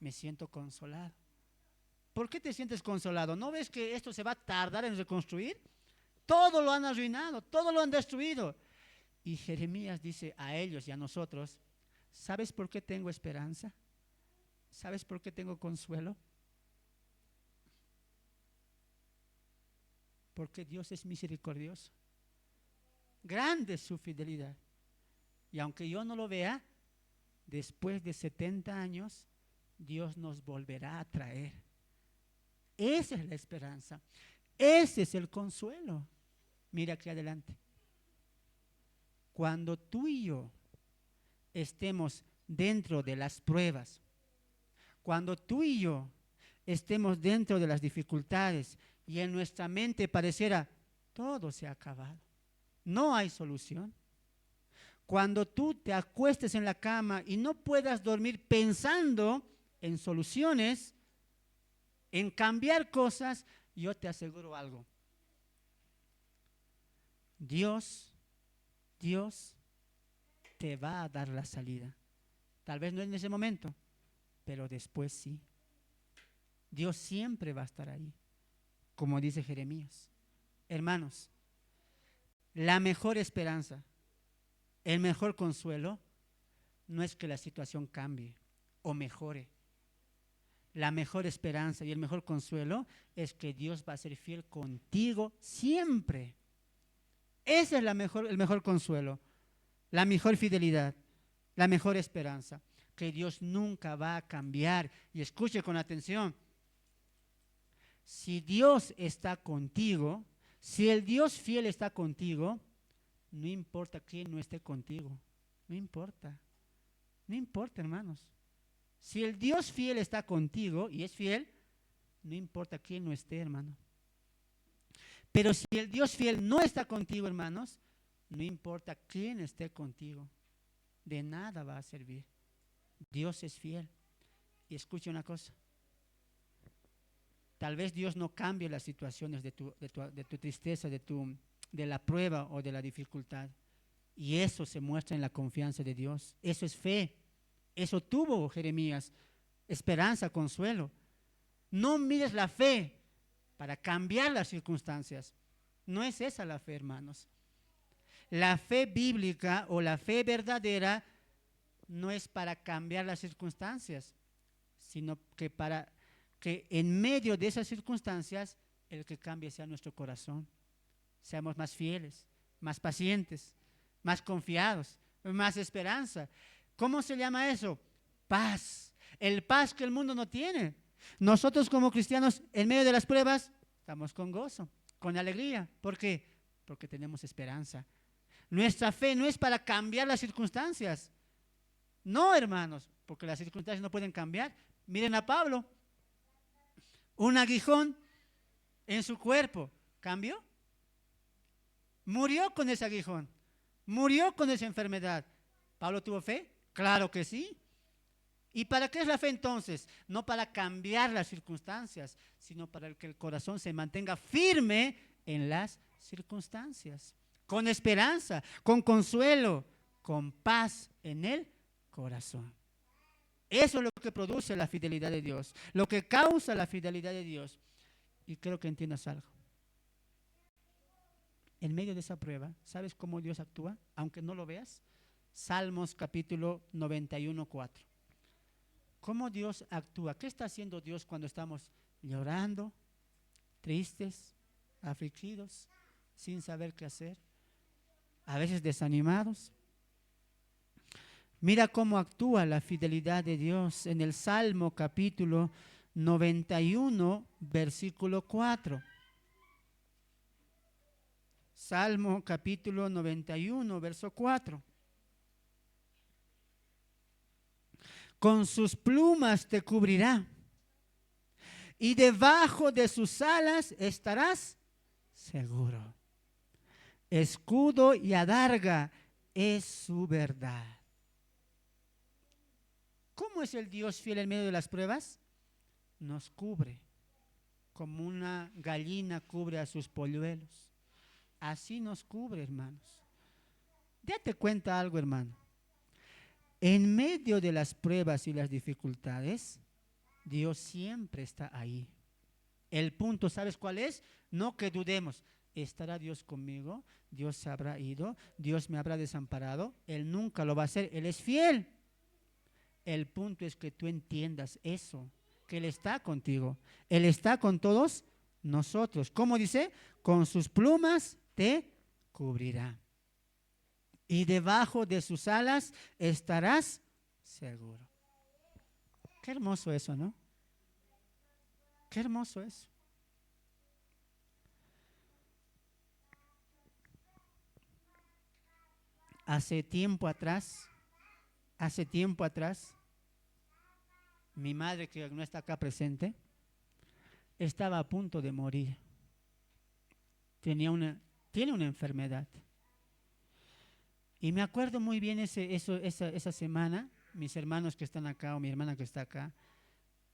Me siento consolado. ¿Por qué te sientes consolado? ¿No ves que esto se va a tardar en reconstruir? Todo lo han arruinado, todo lo han destruido. Y Jeremías dice a ellos y a nosotros: ¿sabes por qué tengo esperanza? ¿Sabes por qué tengo consuelo? Porque Dios es misericordioso. Grande es su fidelidad. Y aunque yo no lo vea, después de 70 años, Dios nos volverá a traer. Esa es la esperanza. Ese es el consuelo. Mira aquí adelante. Cuando tú y yo estemos dentro de las pruebas, cuando tú y yo estemos dentro de las dificultades y en nuestra mente pareciera todo se ha acabado, no hay solución. Cuando tú te acuestes en la cama y no puedas dormir pensando en soluciones, en cambiar cosas, yo te aseguro algo: Dios te va a dar la salida. Tal vez no en ese momento, pero después sí. Dios siempre va a estar ahí, como dice Jeremías. Hermanos, la mejor esperanza, el mejor consuelo, no es que la situación cambie o mejore. La mejor esperanza y el mejor consuelo es que Dios va a ser fiel contigo siempre. Ese es el mejor consuelo, la mejor fidelidad, la mejor esperanza, que Dios nunca va a cambiar. Y escuche con atención, si Dios está contigo, si el Dios fiel está contigo, no importa quién no esté contigo, no importa, no importa, hermanos. Si el Dios fiel está contigo y es fiel, no importa quién no esté, hermano. Pero si el Dios fiel no está contigo, hermanos, no importa quién esté contigo, de nada va a servir. Dios es fiel. Y escuche una cosa, tal vez Dios no cambie las situaciones de tu tristeza, de la prueba o de la dificultad. Y eso se muestra en la confianza de Dios. Eso es fe. Eso tuvo Jeremías, esperanza, consuelo. No mires la fe para cambiar las circunstancias. No es esa la fe, hermanos. La fe bíblica o la fe verdadera no es para cambiar las circunstancias, sino que para que en medio de esas circunstancias el que cambie sea nuestro corazón. Seamos más fieles, más pacientes, más confiados, más esperanza. ¿Cómo se llama eso? Paz. El paz que el mundo no tiene. Nosotros como cristianos, en medio de las pruebas, estamos con gozo, con alegría. ¿Por qué? Porque tenemos esperanza. Nuestra fe no es para cambiar las circunstancias. No, hermanos, porque las circunstancias no pueden cambiar. Miren a Pablo. Un aguijón en su cuerpo. ¿Cambió? Murió con ese aguijón. Murió con esa enfermedad. ¿Pablo tuvo fe? Claro que sí. ¿Y para qué es la fe entonces? No para cambiar las circunstancias, sino para que el corazón se mantenga firme en las circunstancias, con esperanza, con consuelo, con paz en el corazón. Eso es lo que produce la fidelidad de Dios, lo que causa la fidelidad de Dios. Y creo que entiendas algo. En medio de esa prueba, ¿sabes cómo Dios actúa? Aunque no lo veas. Salmos capítulo 91, 4. ¿Cómo Dios actúa? ¿Qué está haciendo Dios cuando estamos llorando, tristes, afligidos, sin saber qué hacer? A veces desanimados. Mira cómo actúa la fidelidad de Dios en el Salmo capítulo 91, versículo 4. Salmo capítulo 91, verso 4. Con sus plumas te cubrirá y debajo de sus alas estarás seguro. Escudo y adarga es su verdad. ¿Cómo es el Dios fiel en medio de las pruebas? Nos cubre, como una gallina cubre a sus polluelos. Así nos cubre, hermanos. Date cuenta algo, hermano. En medio de las pruebas y las dificultades, Dios siempre está ahí. El punto, ¿sabes cuál es? No que dudemos. ¿Estará Dios conmigo? ¿Dios se habrá ido? ¿Dios me habrá desamparado? Él nunca lo va a hacer. Él es fiel. El punto es que tú entiendas eso, que Él está contigo. Él está con todos nosotros. ¿Cómo dice? Con sus plumas te cubrirá. Y debajo de sus alas estarás seguro. Qué hermoso eso, ¿no? Qué hermoso eso. Hace tiempo atrás, mi madre, que no está acá presente, estaba a punto de morir. Tiene una enfermedad. Y me acuerdo muy bien esa semana, mis hermanos que están acá o mi hermana que está acá,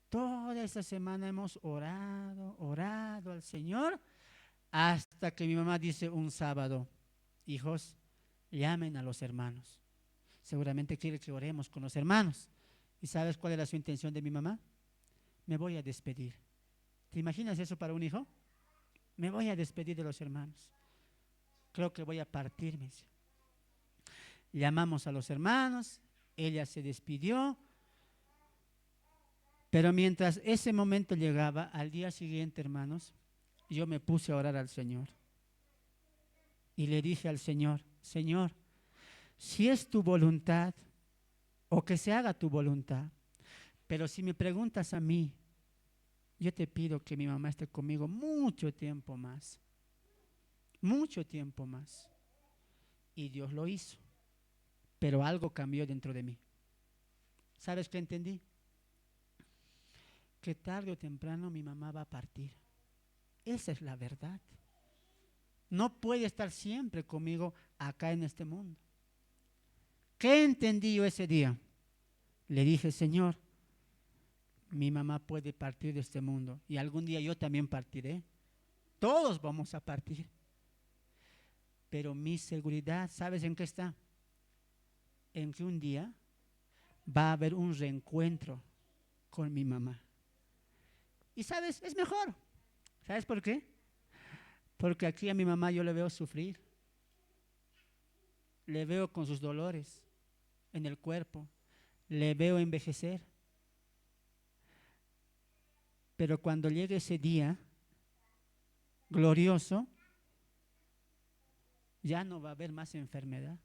toda esa semana hemos orado al Señor, hasta que mi mamá dice un sábado: hijos, llamen a los hermanos. Seguramente quiere que oremos con los hermanos. ¿Y sabes cuál era su intención de mi mamá? Me voy a despedir. ¿Te imaginas eso para un hijo? Me voy a despedir de los hermanos. Creo que voy a partirme. Llamamos a los hermanos, ella se despidió, pero mientras ese momento llegaba, al día siguiente, hermanos, yo me puse a orar al Señor. Y le dije al Señor, Señor, si es tu voluntad, o que se haga tu voluntad, pero si me preguntas a mí, yo te pido que mi mamá esté conmigo mucho tiempo más. Mucho tiempo más. Y Dios lo hizo. Pero algo cambió dentro de mí. ¿Sabes qué entendí? Que tarde o temprano mi mamá va a partir. Esa es la verdad. No puede estar siempre conmigo acá en este mundo. ¿Qué entendí yo ese día? Le dije, Señor, mi mamá puede partir de este mundo y algún día yo también partiré. Todos vamos a partir. Pero mi seguridad, ¿sabes en qué está? En que un día va a haber un reencuentro con mi mamá. Y sabes, es mejor. ¿Sabes por qué? Porque aquí a mi mamá yo le veo sufrir. Le veo con sus dolores en el cuerpo. Le veo envejecer. Pero cuando llegue ese día glorioso, ya no va a haber más enfermedad.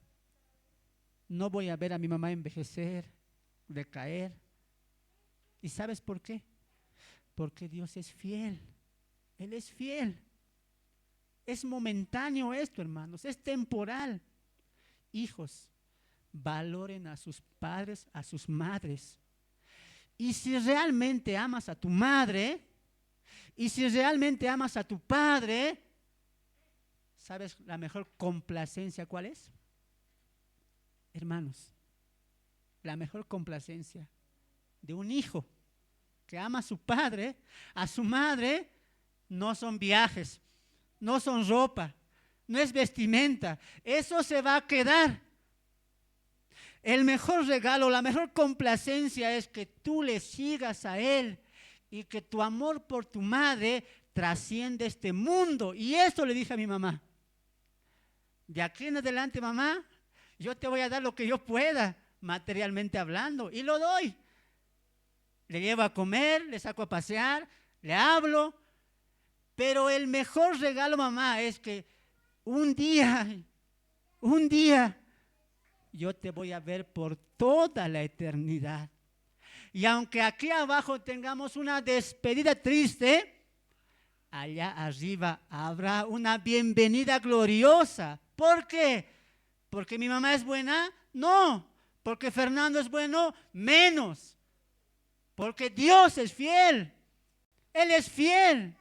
No voy a ver a mi mamá envejecer, decaer. ¿Y sabes por qué? Porque Dios es fiel. Él es fiel. Es momentáneo esto, hermanos. Es temporal. Hijos, valoren a sus padres, a sus madres. Y si realmente amas a tu madre, y si realmente amas a tu padre, ¿sabes la mejor complacencia cuál es? Hermanos, la mejor complacencia de un hijo que ama a su padre, a su madre, no son viajes, no son ropa, no es vestimenta, eso se va a quedar. El mejor regalo, la mejor complacencia es que tú le sigas a él y que tu amor por tu madre trasciende este mundo. Y eso le dije a mi mamá. De aquí en adelante, mamá, yo te voy a dar lo que yo pueda, materialmente hablando, y lo doy. Le llevo a comer, le saco a pasear, le hablo, pero el mejor regalo, mamá, es que un día, yo te voy a ver por toda la eternidad. Y aunque aquí abajo tengamos una despedida triste, allá arriba habrá una bienvenida gloriosa. ¿Por qué? ¿Porque mi mamá es buena? No. ¿Porque Fernando es bueno? Menos. Porque Dios es fiel. Él es fiel.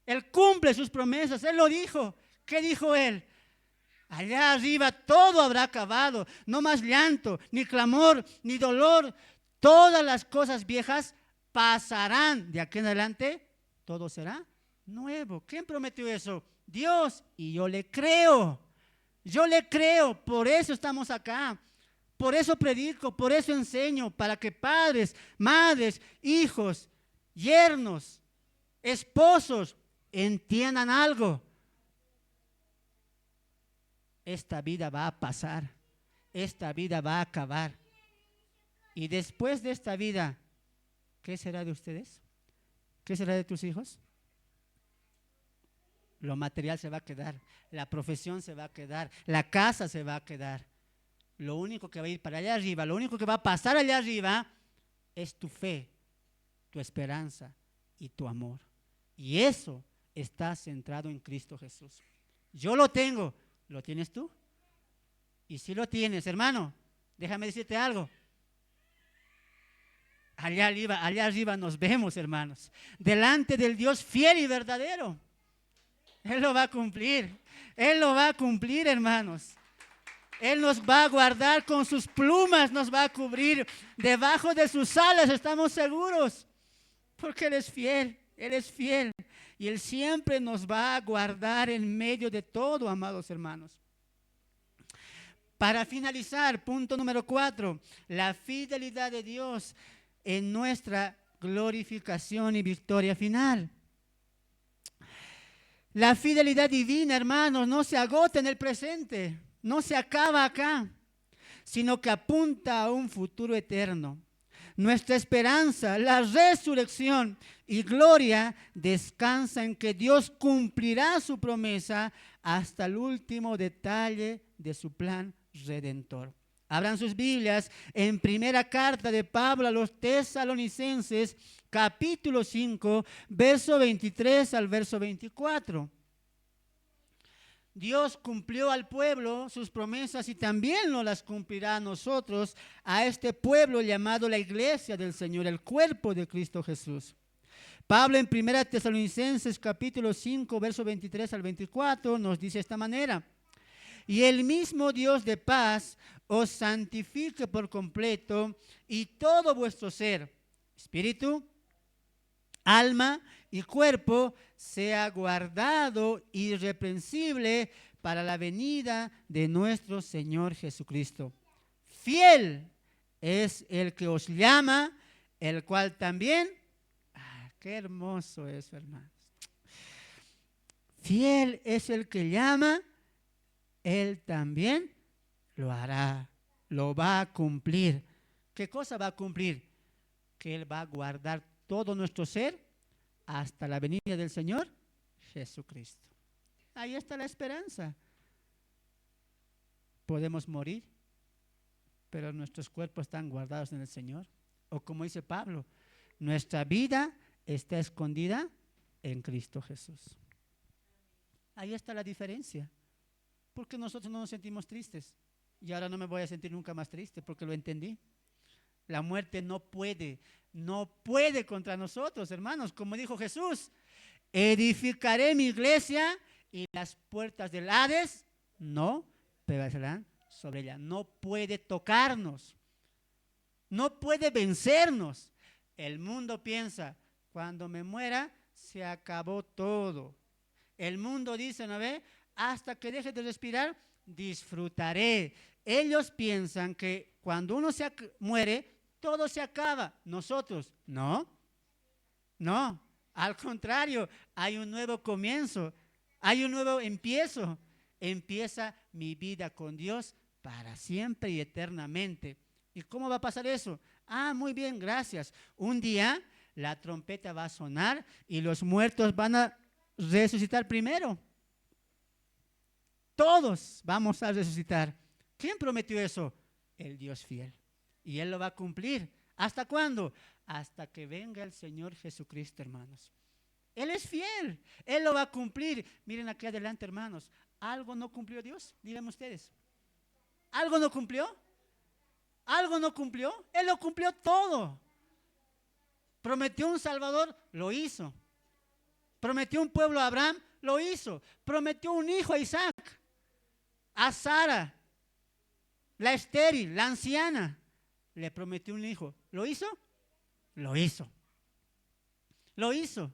Él cumple sus promesas. Él lo dijo. ¿Qué dijo él? Allá arriba todo habrá acabado. No más llanto, ni clamor, ni dolor. Todas las cosas viejas pasarán. De aquí en adelante todo será nuevo. ¿Quién prometió eso? Dios. Y yo le creo. Yo le creo. Por eso estamos acá. Por eso predico, por eso enseño, para que padres, madres, hijos, yernos, esposos entiendan algo. Esta vida va a pasar, esta vida va a acabar. Y después de esta vida, ¿qué será de ustedes? ¿Qué será de tus hijos? Lo material se va a quedar, la profesión se va a quedar, la casa se va a quedar. Lo único que va a ir para allá arriba, lo único que va a pasar allá arriba es tu fe, tu esperanza y tu amor. Y eso está centrado en Cristo Jesús. Yo lo tengo, ¿lo tienes tú? Y si lo tienes, hermano, déjame decirte algo. Allá arriba nos vemos, hermanos, delante del Dios fiel y verdadero. Él lo va a cumplir, Él lo va a cumplir, hermanos. Él nos va a guardar con sus plumas, nos va a cubrir. Debajo de sus alas estamos seguros, porque Él es fiel, Él es fiel. Y Él siempre nos va a guardar en medio de todo, amados hermanos. Para finalizar, punto número 4, la fidelidad de Dios en nuestra glorificación y victoria final. La fidelidad divina, hermanos, no se agota en el presente, no se acaba acá, sino que apunta a un futuro eterno. Nuestra esperanza, la resurrección y gloria descansa en que Dios cumplirá su promesa hasta el último detalle de su plan redentor. Abran sus Biblias en primera carta de Pablo a los Tesalonicenses, capítulo 5, verso 23 al verso 24. Dios cumplió al pueblo sus promesas y también nos las cumplirá a nosotros, a este pueblo llamado la iglesia del Señor, el cuerpo de Cristo Jesús. Pablo en 1 Tesalonicenses capítulo 5, verso 23 al 24 nos dice de esta manera: y el mismo Dios de paz os santifique por completo y todo vuestro ser, espíritu, alma y cuerpo sea guardado irreprensible para la venida de nuestro Señor Jesucristo. Fiel es el que os llama, el cual también, qué hermoso es, hermanos. Fiel es el que llama, Él también lo hará, lo va a cumplir. ¿Qué cosa va a cumplir? Que Él va a guardar todo nuestro ser hasta la venida del Señor Jesucristo. Ahí está la esperanza. Podemos morir, pero nuestros cuerpos están guardados en el Señor. O como dice Pablo, nuestra vida está escondida en Cristo Jesús. Ahí está la diferencia. Porque nosotros no nos sentimos tristes. Y ahora no me voy a sentir nunca más triste porque lo entendí. La muerte no puede contra nosotros, hermanos. Como dijo Jesús, edificaré mi iglesia y las puertas del Hades no prevalecerán sobre ella. No puede tocarnos. No puede vencernos. El mundo piensa, cuando me muera, se acabó todo. El mundo dice, ¿no ve? Hasta que deje de respirar, disfrutaré. Ellos piensan que cuando uno se muere, todo se acaba. Nosotros, no. Al contrario, hay un nuevo comienzo, hay un nuevo empiezo. Empieza mi vida con Dios para siempre y eternamente. ¿Y cómo va a pasar eso? Muy bien, gracias. Un día la trompeta va a sonar y los muertos van a resucitar primero. Todos vamos a resucitar. ¿Quién prometió eso? El Dios fiel. Y Él lo va a cumplir. ¿Hasta cuándo? Hasta que venga el Señor Jesucristo, hermanos. Él es fiel. Él lo va a cumplir. Miren aquí adelante, hermanos. ¿Algo no cumplió Dios? Díganme ustedes. ¿Algo no cumplió? ¿Algo no cumplió? Él lo cumplió todo. Prometió un Salvador, lo hizo. Prometió un pueblo a Abraham, lo hizo. Prometió un hijo a Isaac, a Sara, la estéril, la anciana. Le prometió un hijo. ¿Lo hizo? Lo hizo. Lo hizo.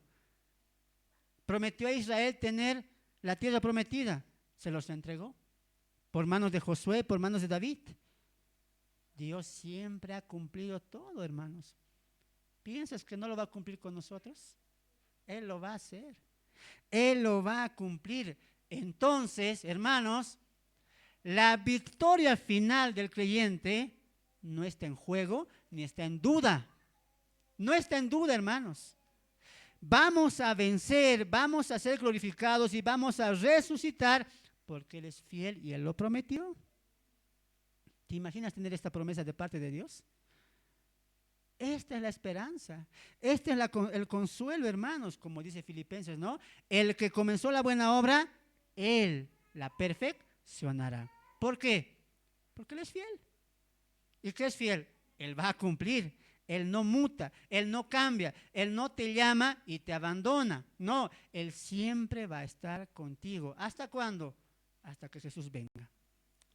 Prometió a Israel tener la tierra prometida. Se los entregó. Por manos de Josué, por manos de David. Dios siempre ha cumplido todo, hermanos. ¿Piensas que no lo va a cumplir con nosotros? Él lo va a hacer. Él lo va a cumplir. Entonces, hermanos, la victoria final del creyente no está en juego ni está en duda. No está en duda, hermanos. Vamos a vencer, vamos a ser glorificados y vamos a resucitar porque Él es fiel y Él lo prometió. ¿Te imaginas tener esta promesa de parte de Dios? Esta es la esperanza, este es el consuelo, hermanos, como dice Filipenses, ¿no? El que comenzó la buena obra, Él la perfeccionará. ¿Por qué? Porque Él es fiel. ¿Y qué es fiel? Él va a cumplir. Él no muta, Él no cambia, Él no te llama y te abandona. No, Él siempre va a estar contigo. ¿Hasta cuándo? Hasta que Jesús venga.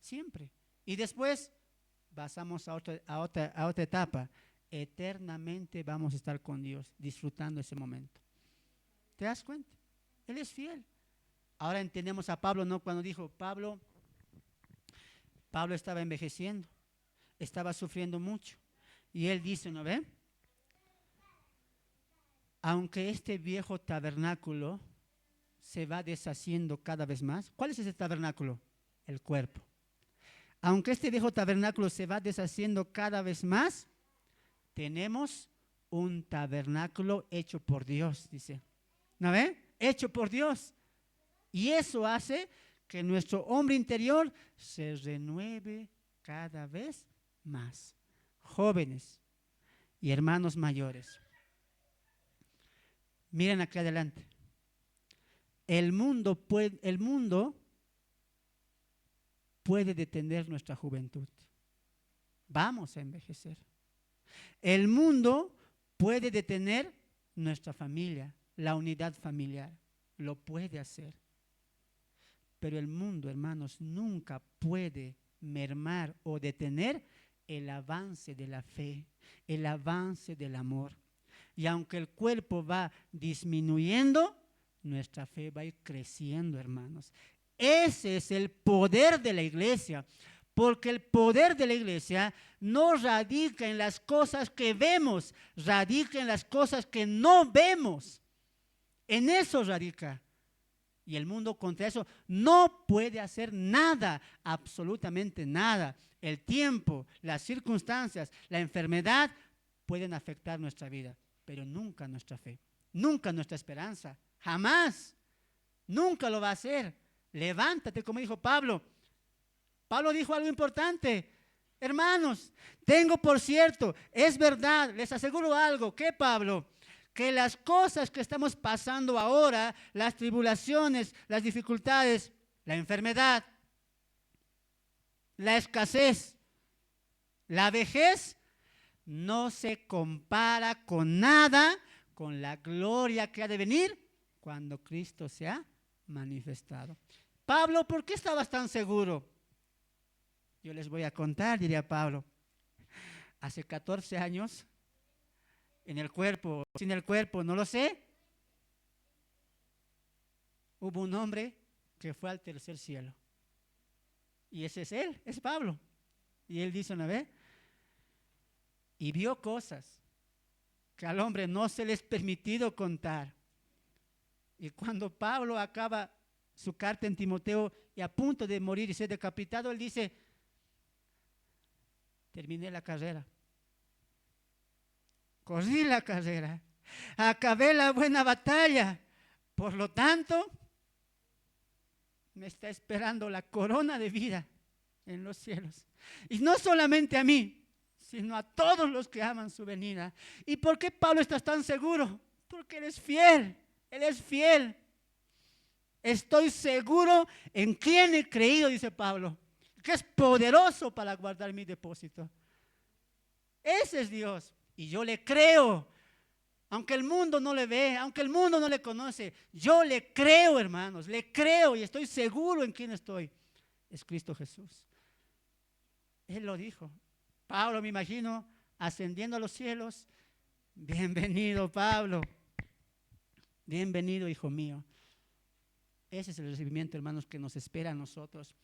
Siempre. Y después pasamos a otra etapa. Eternamente vamos a estar con Dios, disfrutando ese momento. ¿Te das cuenta? Él es fiel. Ahora entendemos a Pablo, ¿no? Cuando dijo, Pablo, Pablo estaba envejeciendo, estaba sufriendo mucho. Y él dice, ¿no ve? Aunque este viejo tabernáculo se va deshaciendo cada vez más. ¿Cuál es ese tabernáculo? El cuerpo. Aunque este viejo tabernáculo se va deshaciendo cada vez más, tenemos un tabernáculo hecho por Dios, dice. ¿No ve? Hecho por Dios. Y eso hace que nuestro hombre interior se renueve cada vez más. Jóvenes y hermanos mayores, miren aquí adelante. El mundo puede detener nuestra juventud. Vamos a envejecer. El mundo puede detener nuestra familia, la unidad familiar. Lo puede hacer. Pero el mundo, hermanos, nunca puede mermar o detener el avance de la fe, el avance del amor. Y aunque el cuerpo va disminuyendo, nuestra fe va a ir creciendo, hermanos. Ese es el poder de la iglesia, porque el poder de la iglesia no radica en las cosas que vemos, radica en las cosas que no vemos. En eso radica. Y el mundo contra eso no puede hacer nada, absolutamente nada. El tiempo, las circunstancias, la enfermedad pueden afectar nuestra vida, pero nunca nuestra fe, nunca nuestra esperanza, jamás, nunca lo va a hacer. Levántate, como dijo Pablo. Pablo dijo algo importante. Hermanos, tengo por cierto, es verdad, les aseguro algo, que Pablo, que las cosas que estamos pasando ahora, las tribulaciones, las dificultades, la enfermedad, la escasez, la vejez, no se compara con nada con la gloria que ha de venir cuando Cristo se ha manifestado. Pablo, ¿por qué estabas tan seguro? Yo les voy a contar, diría Pablo. Hace 14 años, en el cuerpo, sin el cuerpo, no lo sé, hubo un hombre que fue al tercer cielo. Y ese es él, es Pablo. Y él dice una vez, y vio cosas que al hombre no se les permitido contar. Y cuando Pablo acaba su carta en Timoteo y a punto de morir y ser decapitado, él dice, terminé la carrera, corrí la carrera, acabé la buena batalla, por lo tanto, me está esperando la corona de vida en los cielos. Y no solamente a mí, sino a todos los que aman su venida. ¿Y por qué Pablo está tan seguro? Porque él es fiel, él es fiel. Estoy seguro en quien he creído, dice Pablo, que es poderoso para guardar mi depósito. Ese es Dios. Y yo le creo, aunque el mundo no le ve, aunque el mundo no le conoce, yo le creo, hermanos, le creo y estoy seguro en quién estoy. Es Cristo Jesús. Él lo dijo. Pablo, me imagino, ascendiendo a los cielos. Bienvenido, Pablo. Bienvenido, hijo mío. Ese es el recibimiento, hermanos, que nos espera a nosotros.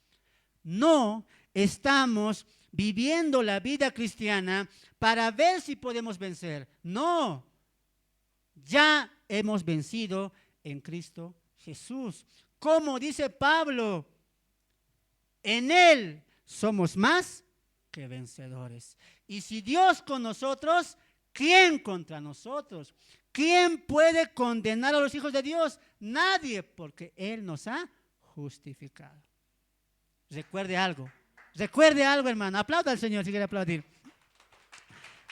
No estamos viviendo la vida cristiana para ver si podemos vencer. No, ya hemos vencido en Cristo Jesús. Como dice Pablo, en Él somos más que vencedores. Y si Dios con nosotros, ¿quién contra nosotros? ¿Quién puede condenar a los hijos de Dios? Nadie, porque Él nos ha justificado. Recuerde algo, hermano. Aplauda al Señor si quiere aplaudir.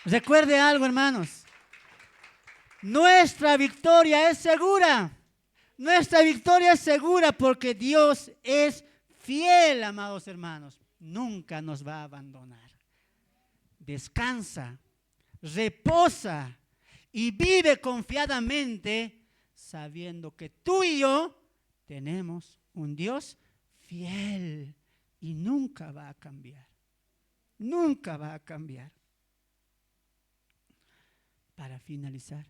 Recuerde algo, hermanos. Nuestra victoria es segura. Nuestra victoria es segura porque Dios es fiel, amados hermanos. Nunca nos va a abandonar. Descansa, reposa y vive confiadamente sabiendo que tú y yo tenemos un Dios fiel y nunca va a cambiar. Nunca va a cambiar. Para finalizar,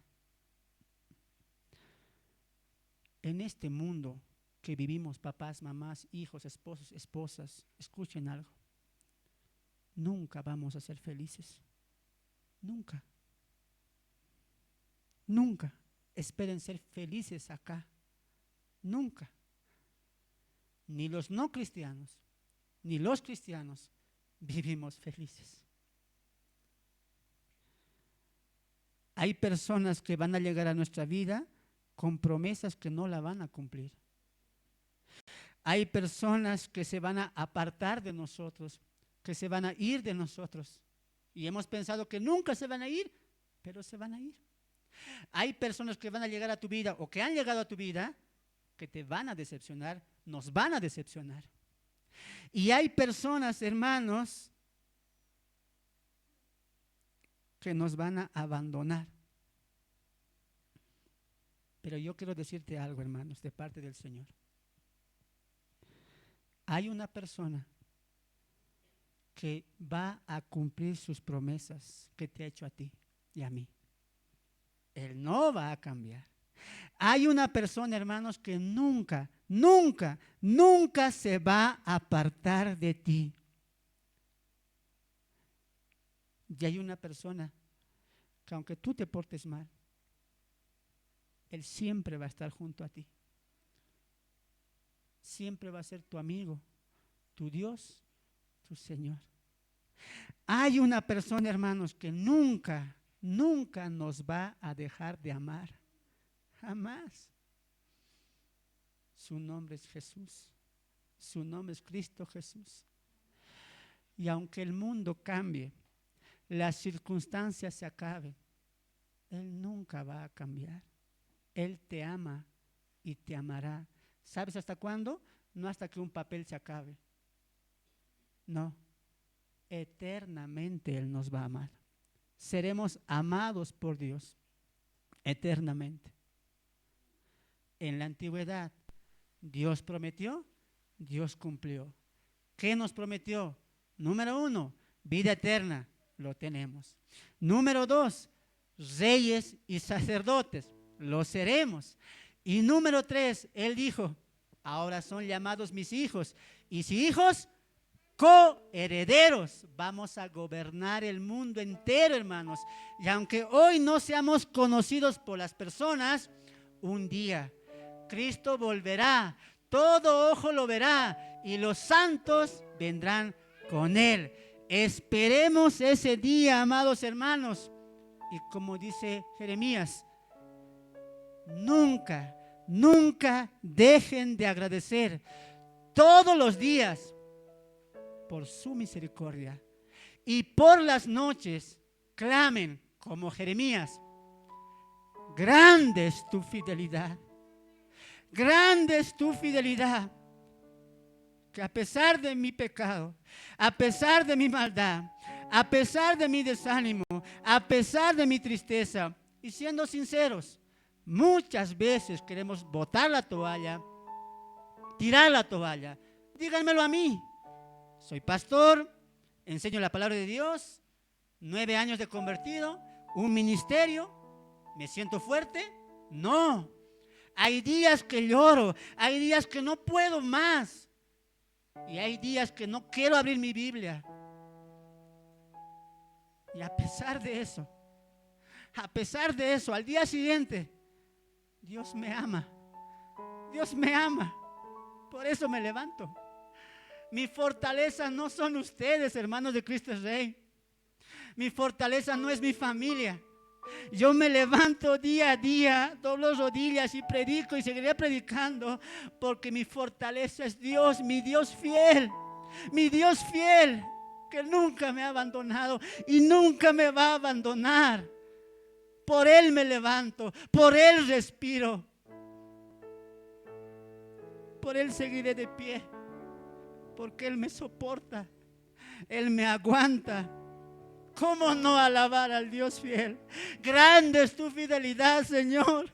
en este mundo que vivimos, papás, mamás, hijos, esposos, esposas, escuchen algo. nunca vamos a ser felices. Nunca. Nunca. Esperen ser felices acá. Nunca. Ni los no cristianos, ni los cristianos vivimos felices. Hay personas que van a llegar a nuestra vida con promesas que no la van a cumplir. Hay personas que se van a apartar de nosotros, que se van a ir de nosotros. Y hemos pensado que nunca se van a ir, pero se van a ir. Hay personas que van a llegar a tu vida o que han llegado a tu vida que te van a decepcionar, nos van a decepcionar. Y hay personas, hermanos, que nos van a abandonar. Pero yo quiero decirte algo, hermanos, de parte del Señor. Hay una persona que va a cumplir sus promesas que te ha hecho a ti y a mí. Él no va a cambiar. Hay una persona, hermanos, que nunca, nunca, nunca se va a apartar de ti. Y hay una persona que aunque tú te portes mal, Él siempre va a estar junto a ti. Siempre va a ser tu amigo, tu Dios, tu Señor. Hay una persona, hermanos, que nunca, nunca nos va a dejar de amar. Jamás. Su nombre es Jesús. Su nombre es Cristo Jesús. Y aunque el mundo cambie, las circunstancias se acaben, Él nunca va a cambiar. Él te ama y te amará. ¿Sabes hasta cuándo? No hasta que un papel se acabe. No. Eternamente Él nos va a amar. Seremos amados por Dios eternamente. En la antigüedad, Dios prometió, Dios cumplió. ¿Qué nos prometió? Número 1, vida eterna, lo tenemos. Número 2, reyes y sacerdotes, lo seremos. Y número 3, Él dijo, ahora son llamados mis hijos. Y si hijos, coherederos. Vamos a gobernar el mundo entero, hermanos. Y aunque hoy no seamos conocidos por las personas, un día Cristo volverá, todo ojo lo verá y los santos vendrán con Él. Esperemos ese día, amados hermanos. Y como dice Jeremías, nunca, nunca dejen de agradecer todos los días por su misericordia. Y por las noches clamen como Jeremías, grande es tu fidelidad. Grande es tu fidelidad, que a pesar de mi pecado, a pesar de mi maldad, a pesar de mi desánimo, a pesar de mi tristeza, y siendo sinceros, muchas veces queremos botar la toalla, tirar la toalla. Díganmelo a mí. Soy pastor, enseño la palabra de Dios, 9 años de convertido, un ministerio, ¿me siento fuerte? No. Hay días que lloro, hay días que no puedo más y hay días que no quiero abrir mi Biblia. Y a pesar de eso, al día siguiente, Dios me ama. Dios me ama. Por eso me levanto. Mi fortaleza no son ustedes, hermanos de Cristo Rey. Mi fortaleza no es mi familia. Yo me levanto día a día, doblo rodillas y predico y seguiré predicando porque mi fortaleza es Dios, mi Dios fiel, que nunca me ha abandonado y nunca me va a abandonar. Por Él me levanto, por Él respiro, por Él seguiré de pie, porque Él me soporta, Él me aguanta. ¿Cómo no alabar al Dios fiel? Grande es tu fidelidad, Señor.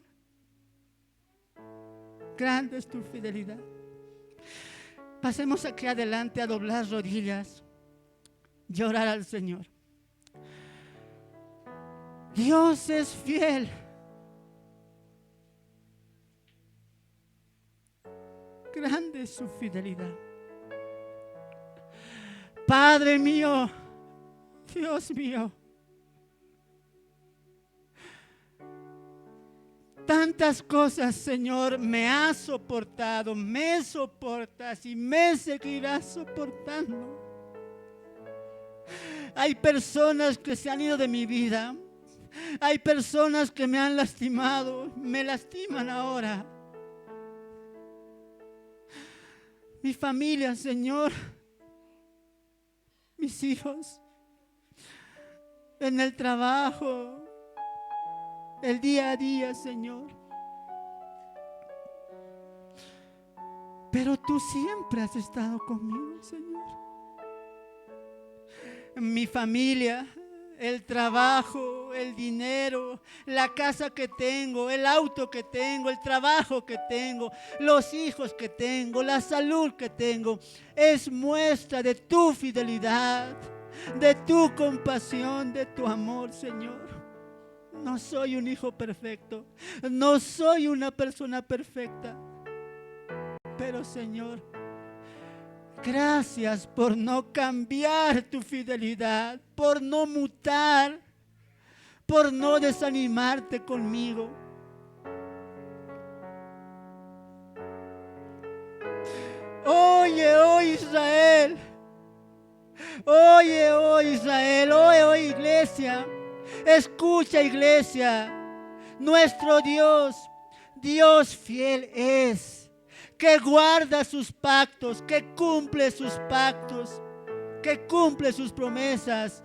Grande es tu fidelidad. Pasemos aquí adelante a doblar rodillas y orar al Señor. Dios es fiel. Grande es su fidelidad. Padre mío, Dios mío. Tantas cosas, Señor, me has soportado, me soportas y me seguirás soportando. Hay personas que se han ido de mi vida. Hay personas que me han lastimado, me lastiman ahora. Mi familia, Señor, mis hijos, en el trabajo, el día a día, Señor. Pero tú siempre has estado conmigo, Señor. Mi familia, el trabajo, el dinero, la casa que tengo, el auto que tengo, el trabajo que tengo, los hijos que tengo, la salud que tengo, es muestra de tu fidelidad, de tu compasión, de tu amor, Señor. No soy un hijo perfecto, no soy una persona perfecta, pero Señor, gracias por no cambiar tu fidelidad, por no mutar, por no desanimarte conmigo. Oye, oh Israel, oye, oh Israel, oye, oh iglesia, escucha iglesia, nuestro Dios, Dios fiel es, que guarda sus pactos, que cumple sus pactos, que cumple sus promesas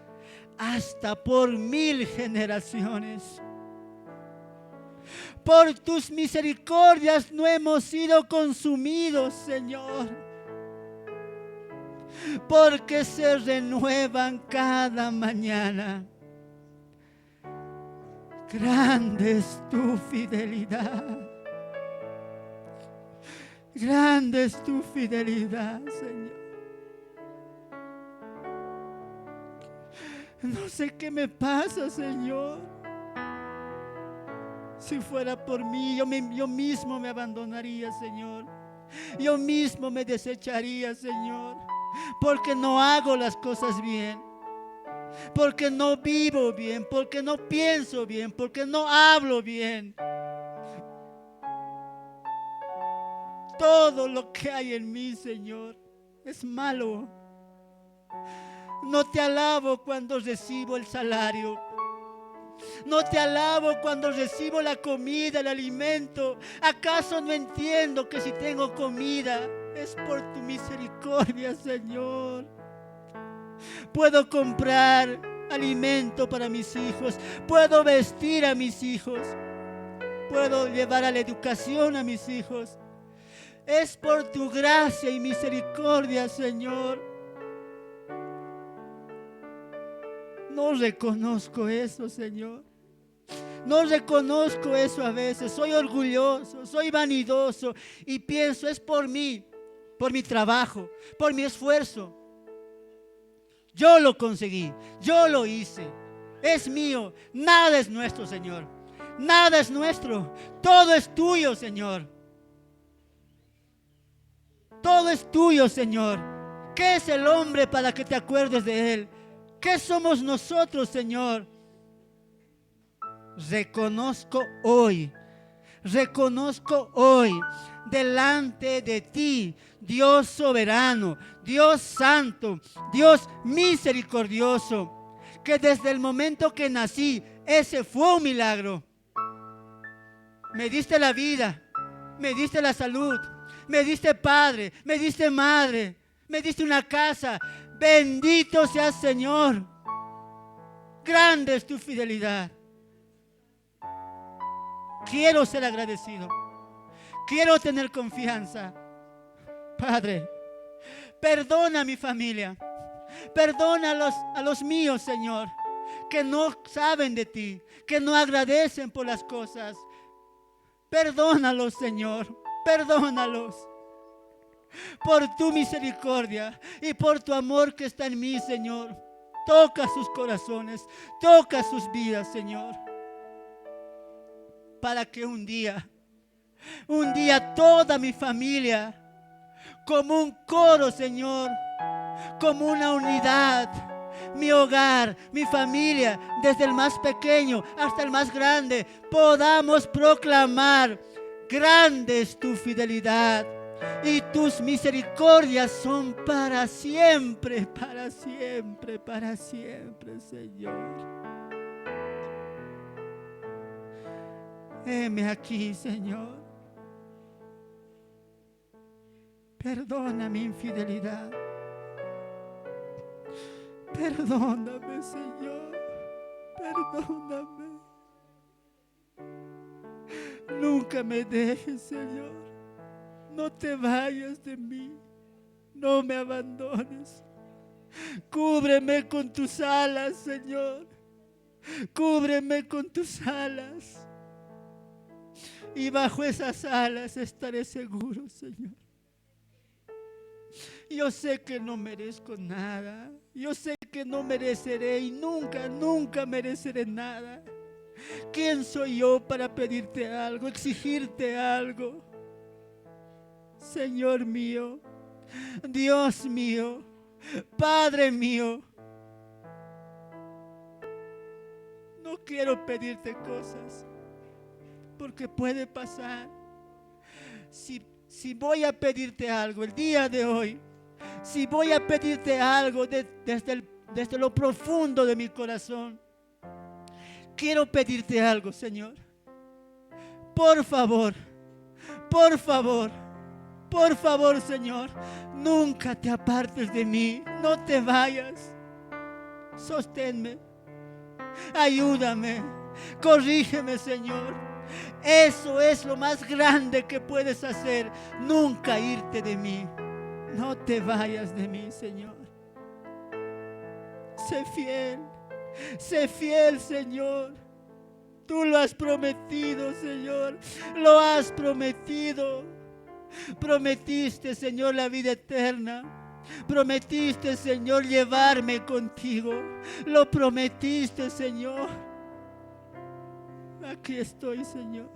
hasta por 1000 generaciones. Por tus misericordias no hemos sido consumidos, Señor, porque se renuevan cada mañana. Grande es tu fidelidad. Grande es tu fidelidad, Señor. No sé qué me pasa, Señor. Si fuera por mí, yo mismo me abandonaría, Señor. Yo mismo me desecharía, Señor. Porque no hago las cosas bien. Porque no vivo bien. Porque no pienso bien. Porque no hablo bien. Todo lo que hay en mí, Señor, es malo. No te alabo cuando recibo el salario. No te alabo cuando recibo la comida, el alimento. ¿Acaso no entiendo que si tengo comida es por tu misericordia, Señor? Puedo comprar alimento para mis hijos. Puedo vestir a mis hijos. Puedo llevar a la educación a mis hijos. Es por tu gracia y misericordia, Señor. No reconozco eso, Señor. No reconozco eso a veces. Soy orgulloso, soy vanidoso y pienso es por mí, por mi trabajo, por mi esfuerzo. Yo lo conseguí, yo lo hice. Es mío, nada es nuestro, Señor. Nada es nuestro, todo es tuyo, Señor. Todo es tuyo, Señor. ¿Qué es el hombre para que te acuerdes de él? ¿Qué somos nosotros, Señor? Reconozco hoy delante de ti, Dios soberano, Dios santo, Dios misericordioso, que desde el momento que nací, ese fue un milagro. Me diste la vida, me diste la salud, me diste padre, me diste madre, me diste una casa. Bendito seas, Señor. Grande es tu fidelidad. Quiero ser agradecido. Quiero tener confianza. Padre, perdona a mi familia. Perdona a los míos, Señor, que no saben de ti, que no agradecen por las cosas. Perdónalos, Señor. Perdónalos. Por tu misericordia y por tu amor que está en mí, Señor. Toca sus corazones, toca sus vidas, Señor. Para que un día toda mi familia, como un coro, Señor, como una unidad, mi hogar, mi familia, desde el más pequeño hasta el más grande, podamos proclamar: grande es tu fidelidad y tus misericordias son para siempre, para siempre, para siempre, Señor. Heme aquí, Señor. Perdona mi infidelidad. Perdóname, Señor. Perdóname. Nunca me dejes, Señor. No te vayas de mí. No me abandones. Cúbreme con tus alas, Señor. Cúbreme con tus alas. Y bajo esas alas estaré seguro, Señor. Yo sé que no merezco nada. Yo sé que no mereceré y nunca, nunca mereceré nada. ¿Quién soy yo para pedirte algo, exigirte algo? Señor mío, Dios mío, Padre mío, no quiero pedirte cosas, porque puede pasar. Si voy a pedirte algo el día de hoy, si voy a pedirte algo desde lo profundo de mi corazón, quiero pedirte algo, Señor. Por favor, por favor, por favor, Señor, nunca te apartes de mí, no te vayas. Sosténme, ayúdame, corrígeme, Señor. Eso es lo más grande que puedes hacer, nunca irte de mí. No te vayas de mí, Señor. Sé fiel, Señor. Tú lo has prometido, Señor. Lo has prometido. Prometiste, Señor, la vida eterna. Prometiste, Señor, llevarme contigo. Lo prometiste, Señor. Aquí estoy, Señor.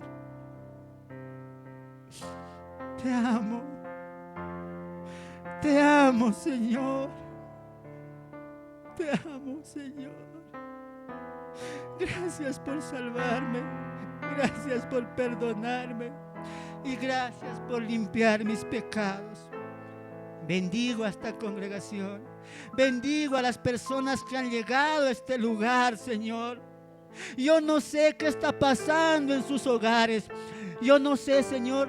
Te amo. Te amo, Señor. Te amo, Señor. Gracias por salvarme. Gracias por perdonarme. Y gracias por limpiar mis pecados. Bendigo a esta congregación. Bendigo a las personas que han llegado a este lugar, Señor. Yo no sé qué está pasando en sus hogares. Yo no sé, Señor,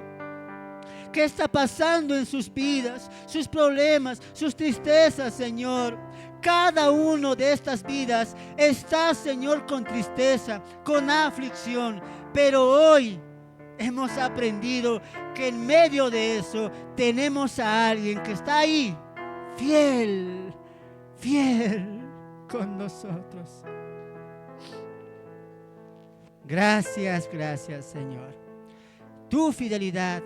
qué está pasando en sus vidas, sus problemas, sus tristezas, Señor. Cada uno de estas vidas está, Señor, con tristeza, con aflicción. Pero hoy hemos aprendido que en medio de eso tenemos a alguien que está ahí, fiel, fiel con nosotros. Gracias, gracias, Señor. Tu fidelidad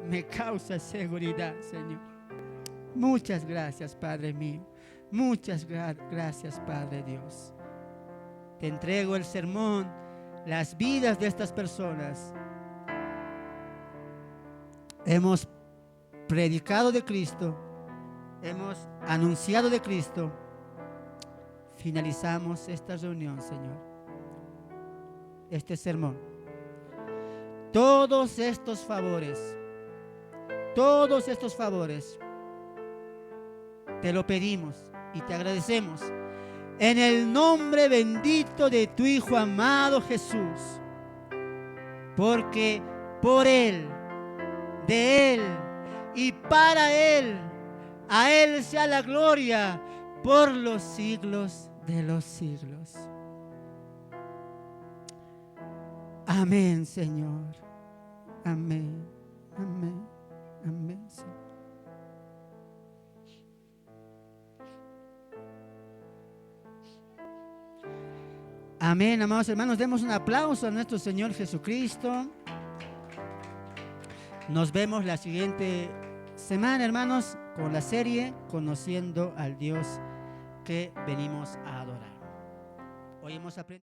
me causa seguridad, Señor. Muchas gracias, Padre mío. Muchas gracias, Padre Dios. Te entrego el sermón, las vidas de estas personas. Hemos predicado de Cristo, hemos anunciado de Cristo. Finalizamos esta reunión, Señor. Este sermón. Todos estos favores, te lo pedimos y te agradecemos en el nombre bendito de tu Hijo amado Jesús, porque por Él, de Él y para Él, a Él sea la gloria por los siglos de los siglos. Amén, Señor. Amén, amén, amén, Señor. Amén, amados hermanos. Demos un aplauso a nuestro Señor Jesucristo. Nos vemos la siguiente semana, hermanos, con la serie Conociendo al Dios que venimos a adorar. Hoy hemos aprendido.